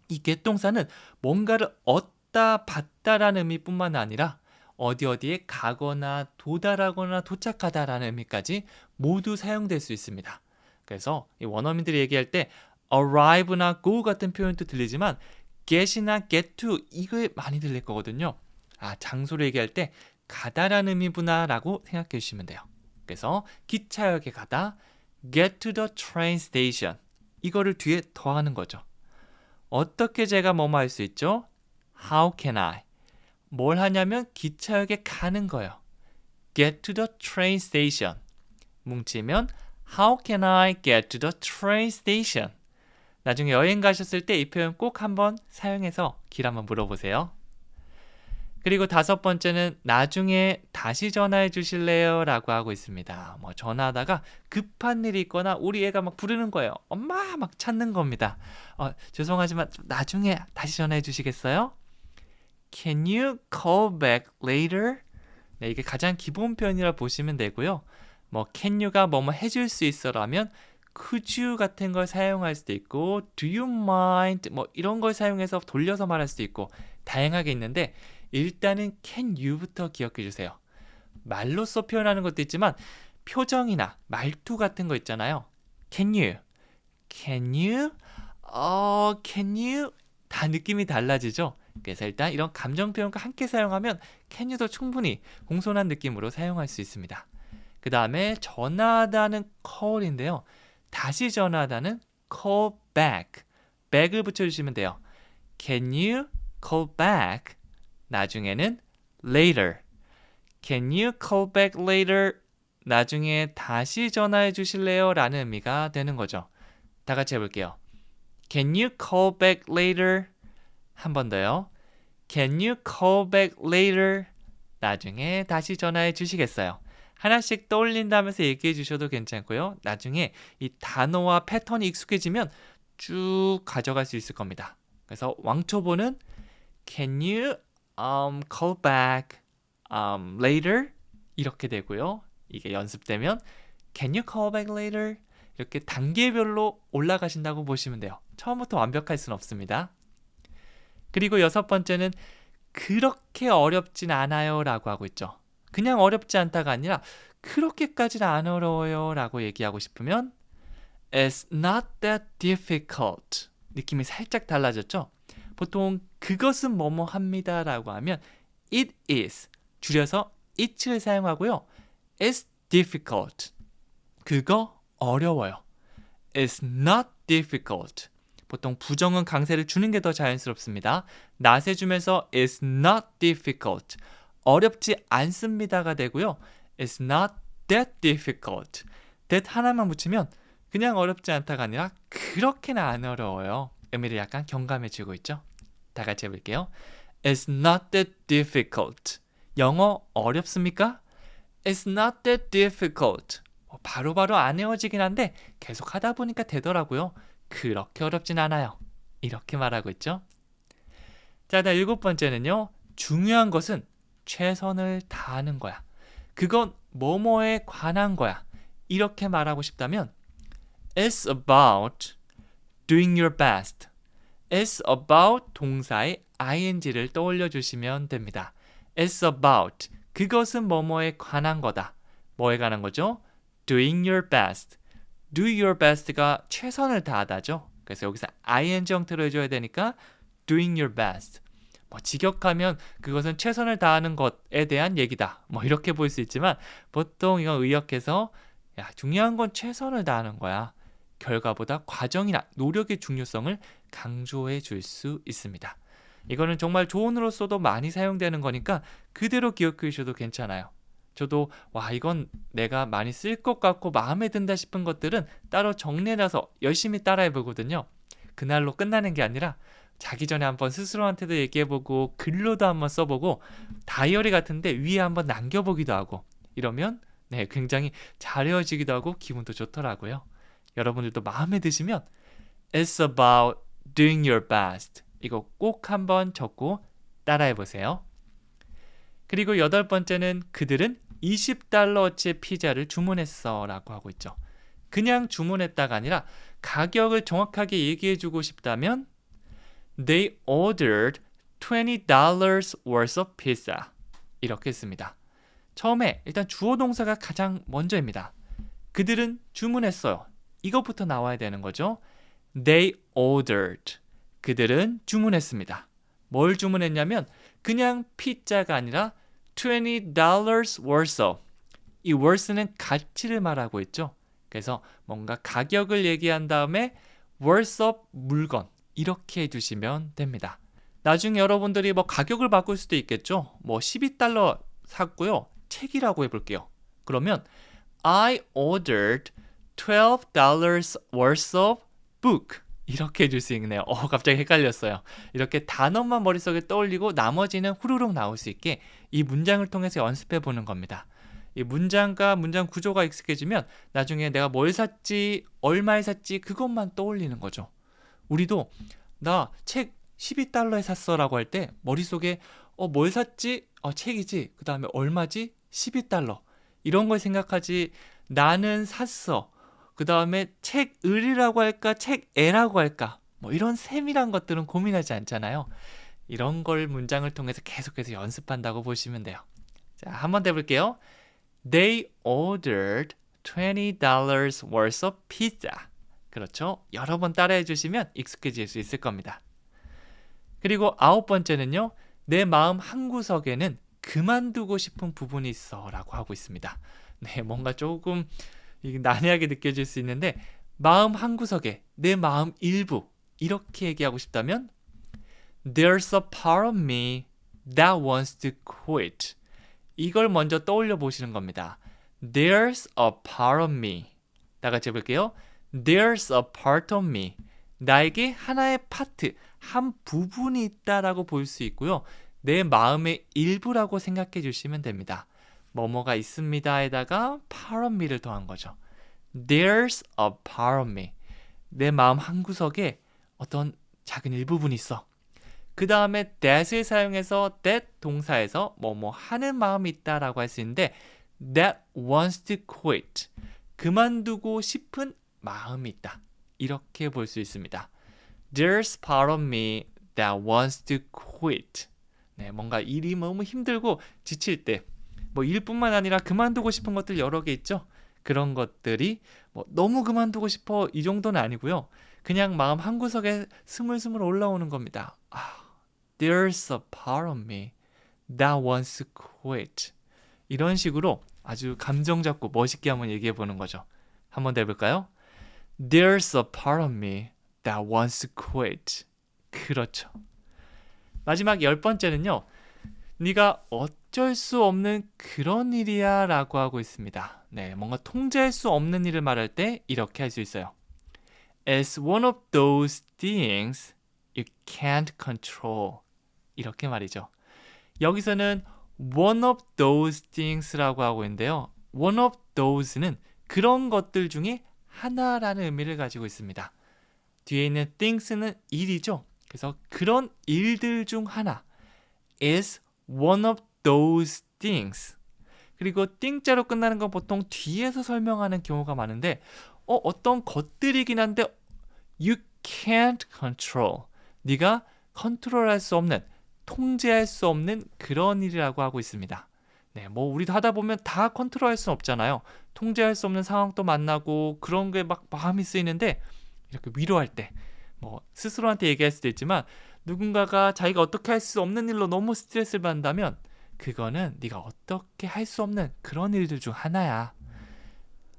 이 get 동사는 뭔가를 얻다, 받다라는 의미뿐만 아니라 어디에 가거나 도달하거나 도착하다라는 의미까지 모두 사용될 수 있습니다. 그래서 이 원어민들이 얘기할 때 arrive나 go 같은 표현도 들리지만 get이나 get to 이거에 많이 들릴 거거든요. 장소를 얘기할 때 가다라는 의미구나 라고 생각해 주시면 돼요. 그래서 기차역에 가다, get to the train station. 이거를 뒤에 더하는 거죠. 어떻게 제가 뭐뭐 할 수 있죠? How can I? 뭘 하냐면 기차역에 가는 거예요. Get to the train station. 뭉치면 How can I get to the train station? 나중에 여행 가셨을 때 이 표현 꼭 한번 사용해서 길 한번 물어보세요. 그리고 다섯 번째는 나중에 다시 전화해 주실래요? 라고 하고 있습니다. 뭐 전화하다가 급한 일이 있거나 우리 애가 막 부르는 거예요. 엄마 막 찾는 겁니다. 죄송하지만 나중에 다시 전화해 주시겠어요? Can you call back later? 네, 이게 가장 기본 표현이라 보시면 되고요. 뭐 can you가 뭐뭐 해줄 수 있어라면 could you 같은 걸 사용할 수도 있고 do you mind 뭐 이런 걸 사용해서 돌려서 말할 수도 있고 다양하게 있는데 일단은 can you부터 기억해 주세요. 말로써 표현하는 것도 있지만 표정이나 말투 같은 거 있잖아요. Can you? Can you? Can you? 다 느낌이 달라지죠? 그래서 일단 이런 감정 표현과 함께 사용하면 can you도 충분히 공손한 느낌으로 사용할 수 있습니다. 그 다음에 전화하다는 call인데요. 다시 전화하다는 call back. back을 붙여주시면 돼요. Can you call back? 나중에는 later. Can you call back later? 나중에 다시 전화해 주실래요? 라는 의미가 되는 거죠. 다 같이 해볼게요. Can you call back later? 한 번 더요. Can you call back later? 나중에 다시 전화해 주시겠어요? 하나씩 떠올린다면서 얘기해 주셔도 괜찮고요. 나중에 이 단어와 패턴이 익숙해지면 쭉 가져갈 수 있을 겁니다. 그래서 왕초보는 Can you call back later? 이렇게 되고요. 이게 연습되면 Can you call back later? 이렇게 단계별로 올라가신다고 보시면 돼요. 처음부터 완벽할 수는 없습니다. 그리고 6번째는 그렇게 어렵진 않아요 라고 하고 있죠. 그냥 어렵지 않다가 아니라 그렇게까지는 안 어려워요 라고 얘기하고 싶으면 It's not that difficult. 느낌이 살짝 달라졌죠? 보통 그것은 뭐뭐 합니다 라고 하면 It is. 줄여서 it을 사용하고요. It's difficult. 그거 어려워요. It's not difficult. 보통 부정은 강세를 주는 게 더 자연스럽습니다. not에 주면서 It's not difficult. 어렵지 않습니다가 되고요. It's not that difficult. that 하나만 붙이면 그냥 어렵지 않다가 아니라 그렇게는 안 어려워요. 의미를 약간 경감해주고 있죠. 다 같이 해볼게요. It's not that difficult. 영어 어렵습니까? It's not that difficult. 바로바로 안 외워지긴 한데 계속 하다 보니까 되더라고요. 그렇게 어렵진 않아요. 이렇게 말하고 있죠. 자, 다음 7번째는요. 중요한 것은 최선을 다하는 거야. 그건 뭐뭐에 관한 거야. 이렇게 말하고 싶다면 It's about doing your best. It's about 동사의 ing를 떠올려 주시면 됩니다. It's about 그것은 뭐뭐에 관한 거다. 뭐에 관한 거죠? Doing your best. Do your best가 최선을 다하다죠. 그래서 여기서 ing 형태로 해줘야 되니까 doing your best. 직역하면 그것은 최선을 다하는 것에 대한 얘기다. 이렇게 볼 수 있지만 보통 이건 의역해서 야, 중요한 건 최선을 다하는 거야. 결과보다 과정이나 노력의 중요성을 강조해 줄 수 있습니다. 이거는 정말 조언으로서도 많이 사용되는 거니까 그대로 기억해 주셔도 괜찮아요. 저도 와 이건 내가 많이 쓸 것 같고 마음에 든다 싶은 것들은 따로 정리해놔서 열심히 따라해 보거든요. 그날로 끝나는 게 아니라 자기 전에 한번 스스로한테도 얘기해보고 글로도 한번 써보고 다이어리 같은데 위에 한번 남겨보기도 하고 이러면 굉장히 잘 외워지기도 하고 기분도 좋더라고요. 여러분들도 마음에 드시면 It's about doing your best. 이거 꼭 한번 적고 따라해보세요. 그리고 8번째는 그들은 $20어치의 피자를 주문했어 라고 하고 있죠. 그냥 주문했다가 아니라 가격을 정확하게 얘기해주고 싶다면 They ordered $20 worth of pizza. 이렇게 했습니다. 처음에 일단 주어 동사가 가장 먼저입니다. 그들은 주문했어요. 이것부터 나와야 되는 거죠. They ordered. 그들은 주문했습니다. 뭘 주문했냐면 그냥 피자가 아니라 $20 worth of. 이 worth는 가치를 말하고 있죠. 그래서 뭔가 가격을 얘기한 다음에 worth of 물건 이렇게 해주시면 됩니다. 나중에 여러분들이 가격을 바꿀 수도 있겠죠. $12 샀고요. 책이라고 해볼게요. 그러면 I ordered $12 worth of book. 이렇게 해줄 수 있네요. 갑자기 헷갈렸어요. 이렇게 단어만 머릿속에 떠올리고 나머지는 후루룩 나올 수 있게 이 문장을 통해서 연습해 보는 겁니다. 이 문장과 문장 구조가 익숙해지면 나중에 내가 뭘 샀지, 얼마에 샀지 그것만 떠올리는 거죠. 우리도 나 책 $12에 샀어 라고 할 때 머릿속에 뭘 샀지? 책이지. 그 다음에 얼마지? $12. 이런 걸 생각하지 나는 샀어. 그 다음에 책을이라고 할까 책애라고 할까 이런 세밀한 것들은 고민하지 않잖아요. 이런 걸 문장을 통해서 계속해서 연습한다고 보시면 돼요. 자, 한번 더 해볼게요. They ordered $20 worth of pizza. 그렇죠? 여러 번 따라해 주시면 익숙해질 수 있을 겁니다. 그리고 9번째는요. 내 마음 한구석에는 그만두고 싶은 부분이 있어 라고 하고 있습니다. 네, 뭔가 조금 난해하게 느껴질 수 있는데 마음 한구석에 내 마음 일부 이렇게 얘기하고 싶다면 There's a part of me that wants to quit. 이걸 먼저 떠올려 보시는 겁니다. There's a part of me. 다 같이 해볼게요. There's a part of me. 나에게 하나의 파트, 한 부분이 있다라고 볼 수 있고요. 내 마음의 일부라고 생각해 주시면 됩니다. 뭐뭐가 있습니다에다가 part of me를 더한 거죠. There's a part of me. 내 마음 한구석에 어떤 작은 일부분이 있어. 그 다음에 that을 사용해서 that 동사에서 뭐뭐 하는 마음이 있다라고 할 수 있는데 that wants to quit. 그만두고 싶은 마음이 있다. 이렇게 볼 수 있습니다. There's part of me that wants to quit. 네, 뭔가 일이 너무 힘들고 지칠 때 뭐 일뿐만 아니라 그만두고 싶은 것들 여러 개 있죠. 그런 것들이 뭐 너무 그만두고 싶어 이 정도는 아니고요. 그냥 마음 한구석에 스물스물 올라오는 겁니다. There's a part of me that wants to quit. 이런 식으로 아주 감정 잡고 멋있게 한번 얘기해 보는 거죠. 한번 더 해볼까요? There's a part of me that wants to quit. 그렇죠. 마지막 10번째는요. 네가 어쩔 수 없는 그런 일이야 라고 하고 있습니다. 네, 뭔가 통제할 수 없는 일을 말할 때 이렇게 할 수 있어요. It's one of those things you can't control. 이렇게 말이죠. 여기서는 one of those things라고 하고 있는데요. one of those는 그런 것들 중에 하나라는 의미를 가지고 있습니다. 뒤에 있는 things는 일이죠. 그래서 그런 일들 중 하나 is one of those things. 그리고 띵자로 끝나는 건 보통 뒤에서 설명하는 경우가 많은데 어떤 것들이긴 한데 you can't control. 네가 컨트롤할 수 없는, 통제할 수 없는 그런 일이라고 하고 있습니다. 네, 뭐 우리도 하다 보면 다 컨트롤할 수는 없잖아요. 통제할 수 없는 상황도 만나고 그런 게 막 마음이 쓰이는데 이렇게 위로할 때 뭐 스스로한테 얘기할 수도 있지만 누군가가 자기가 어떻게 할 수 없는 일로 너무 스트레스를 받는다면 그거는 네가 어떻게 할 수 없는 그런 일들 중 하나야.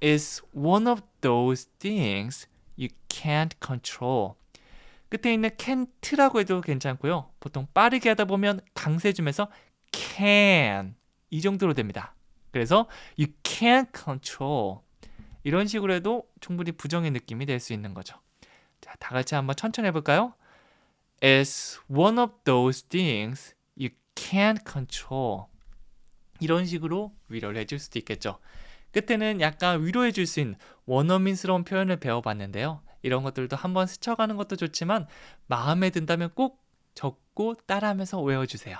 It's one of those things you can't control. 끝에 있는 can't라고 해도 괜찮고요. 보통 빠르게 하다 보면 강세 주면서 can 이 정도로 됩니다. 그래서 you can't control 이런 식으로 해도 충분히 부정의 느낌이 될 수 있는 거죠. 자, 다 같이 한번 천천히 해볼까요? It's one of those things you can't control. 이런 식으로 위로를 해줄 수도 있겠죠. 끝에는 약간 위로해 줄 수 있는 원어민스러운 표현을 배워봤는데요. 이런 것들도 한번 스쳐가는 것도 좋지만 마음에 든다면 꼭 적고 따라하면서 외워주세요.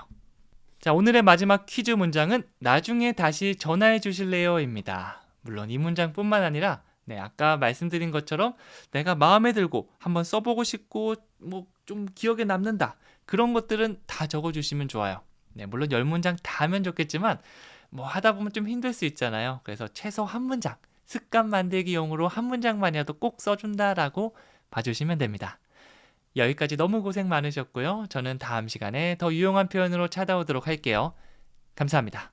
자, 오늘의 마지막 퀴즈 문장은 나중에 다시 전화해 주실래요? 입니다. 물론 이 문장뿐만 아니라 아까 말씀드린 것처럼 내가 마음에 들고 한번 써보고 싶고 뭐 좀 기억에 남는다. 그런 것들은 다 적어주시면 좋아요. 물론 10문장 다 하면 좋겠지만 뭐 하다 보면 좀 힘들 수 있잖아요. 그래서 최소 한 문장, 습관 만들기용으로 한 문장만이라도 꼭 써준다라고 봐주시면 됩니다. 여기까지 너무 고생 많으셨고요. 저는 다음 시간에 더 유용한 표현으로 찾아오도록 할게요. 감사합니다.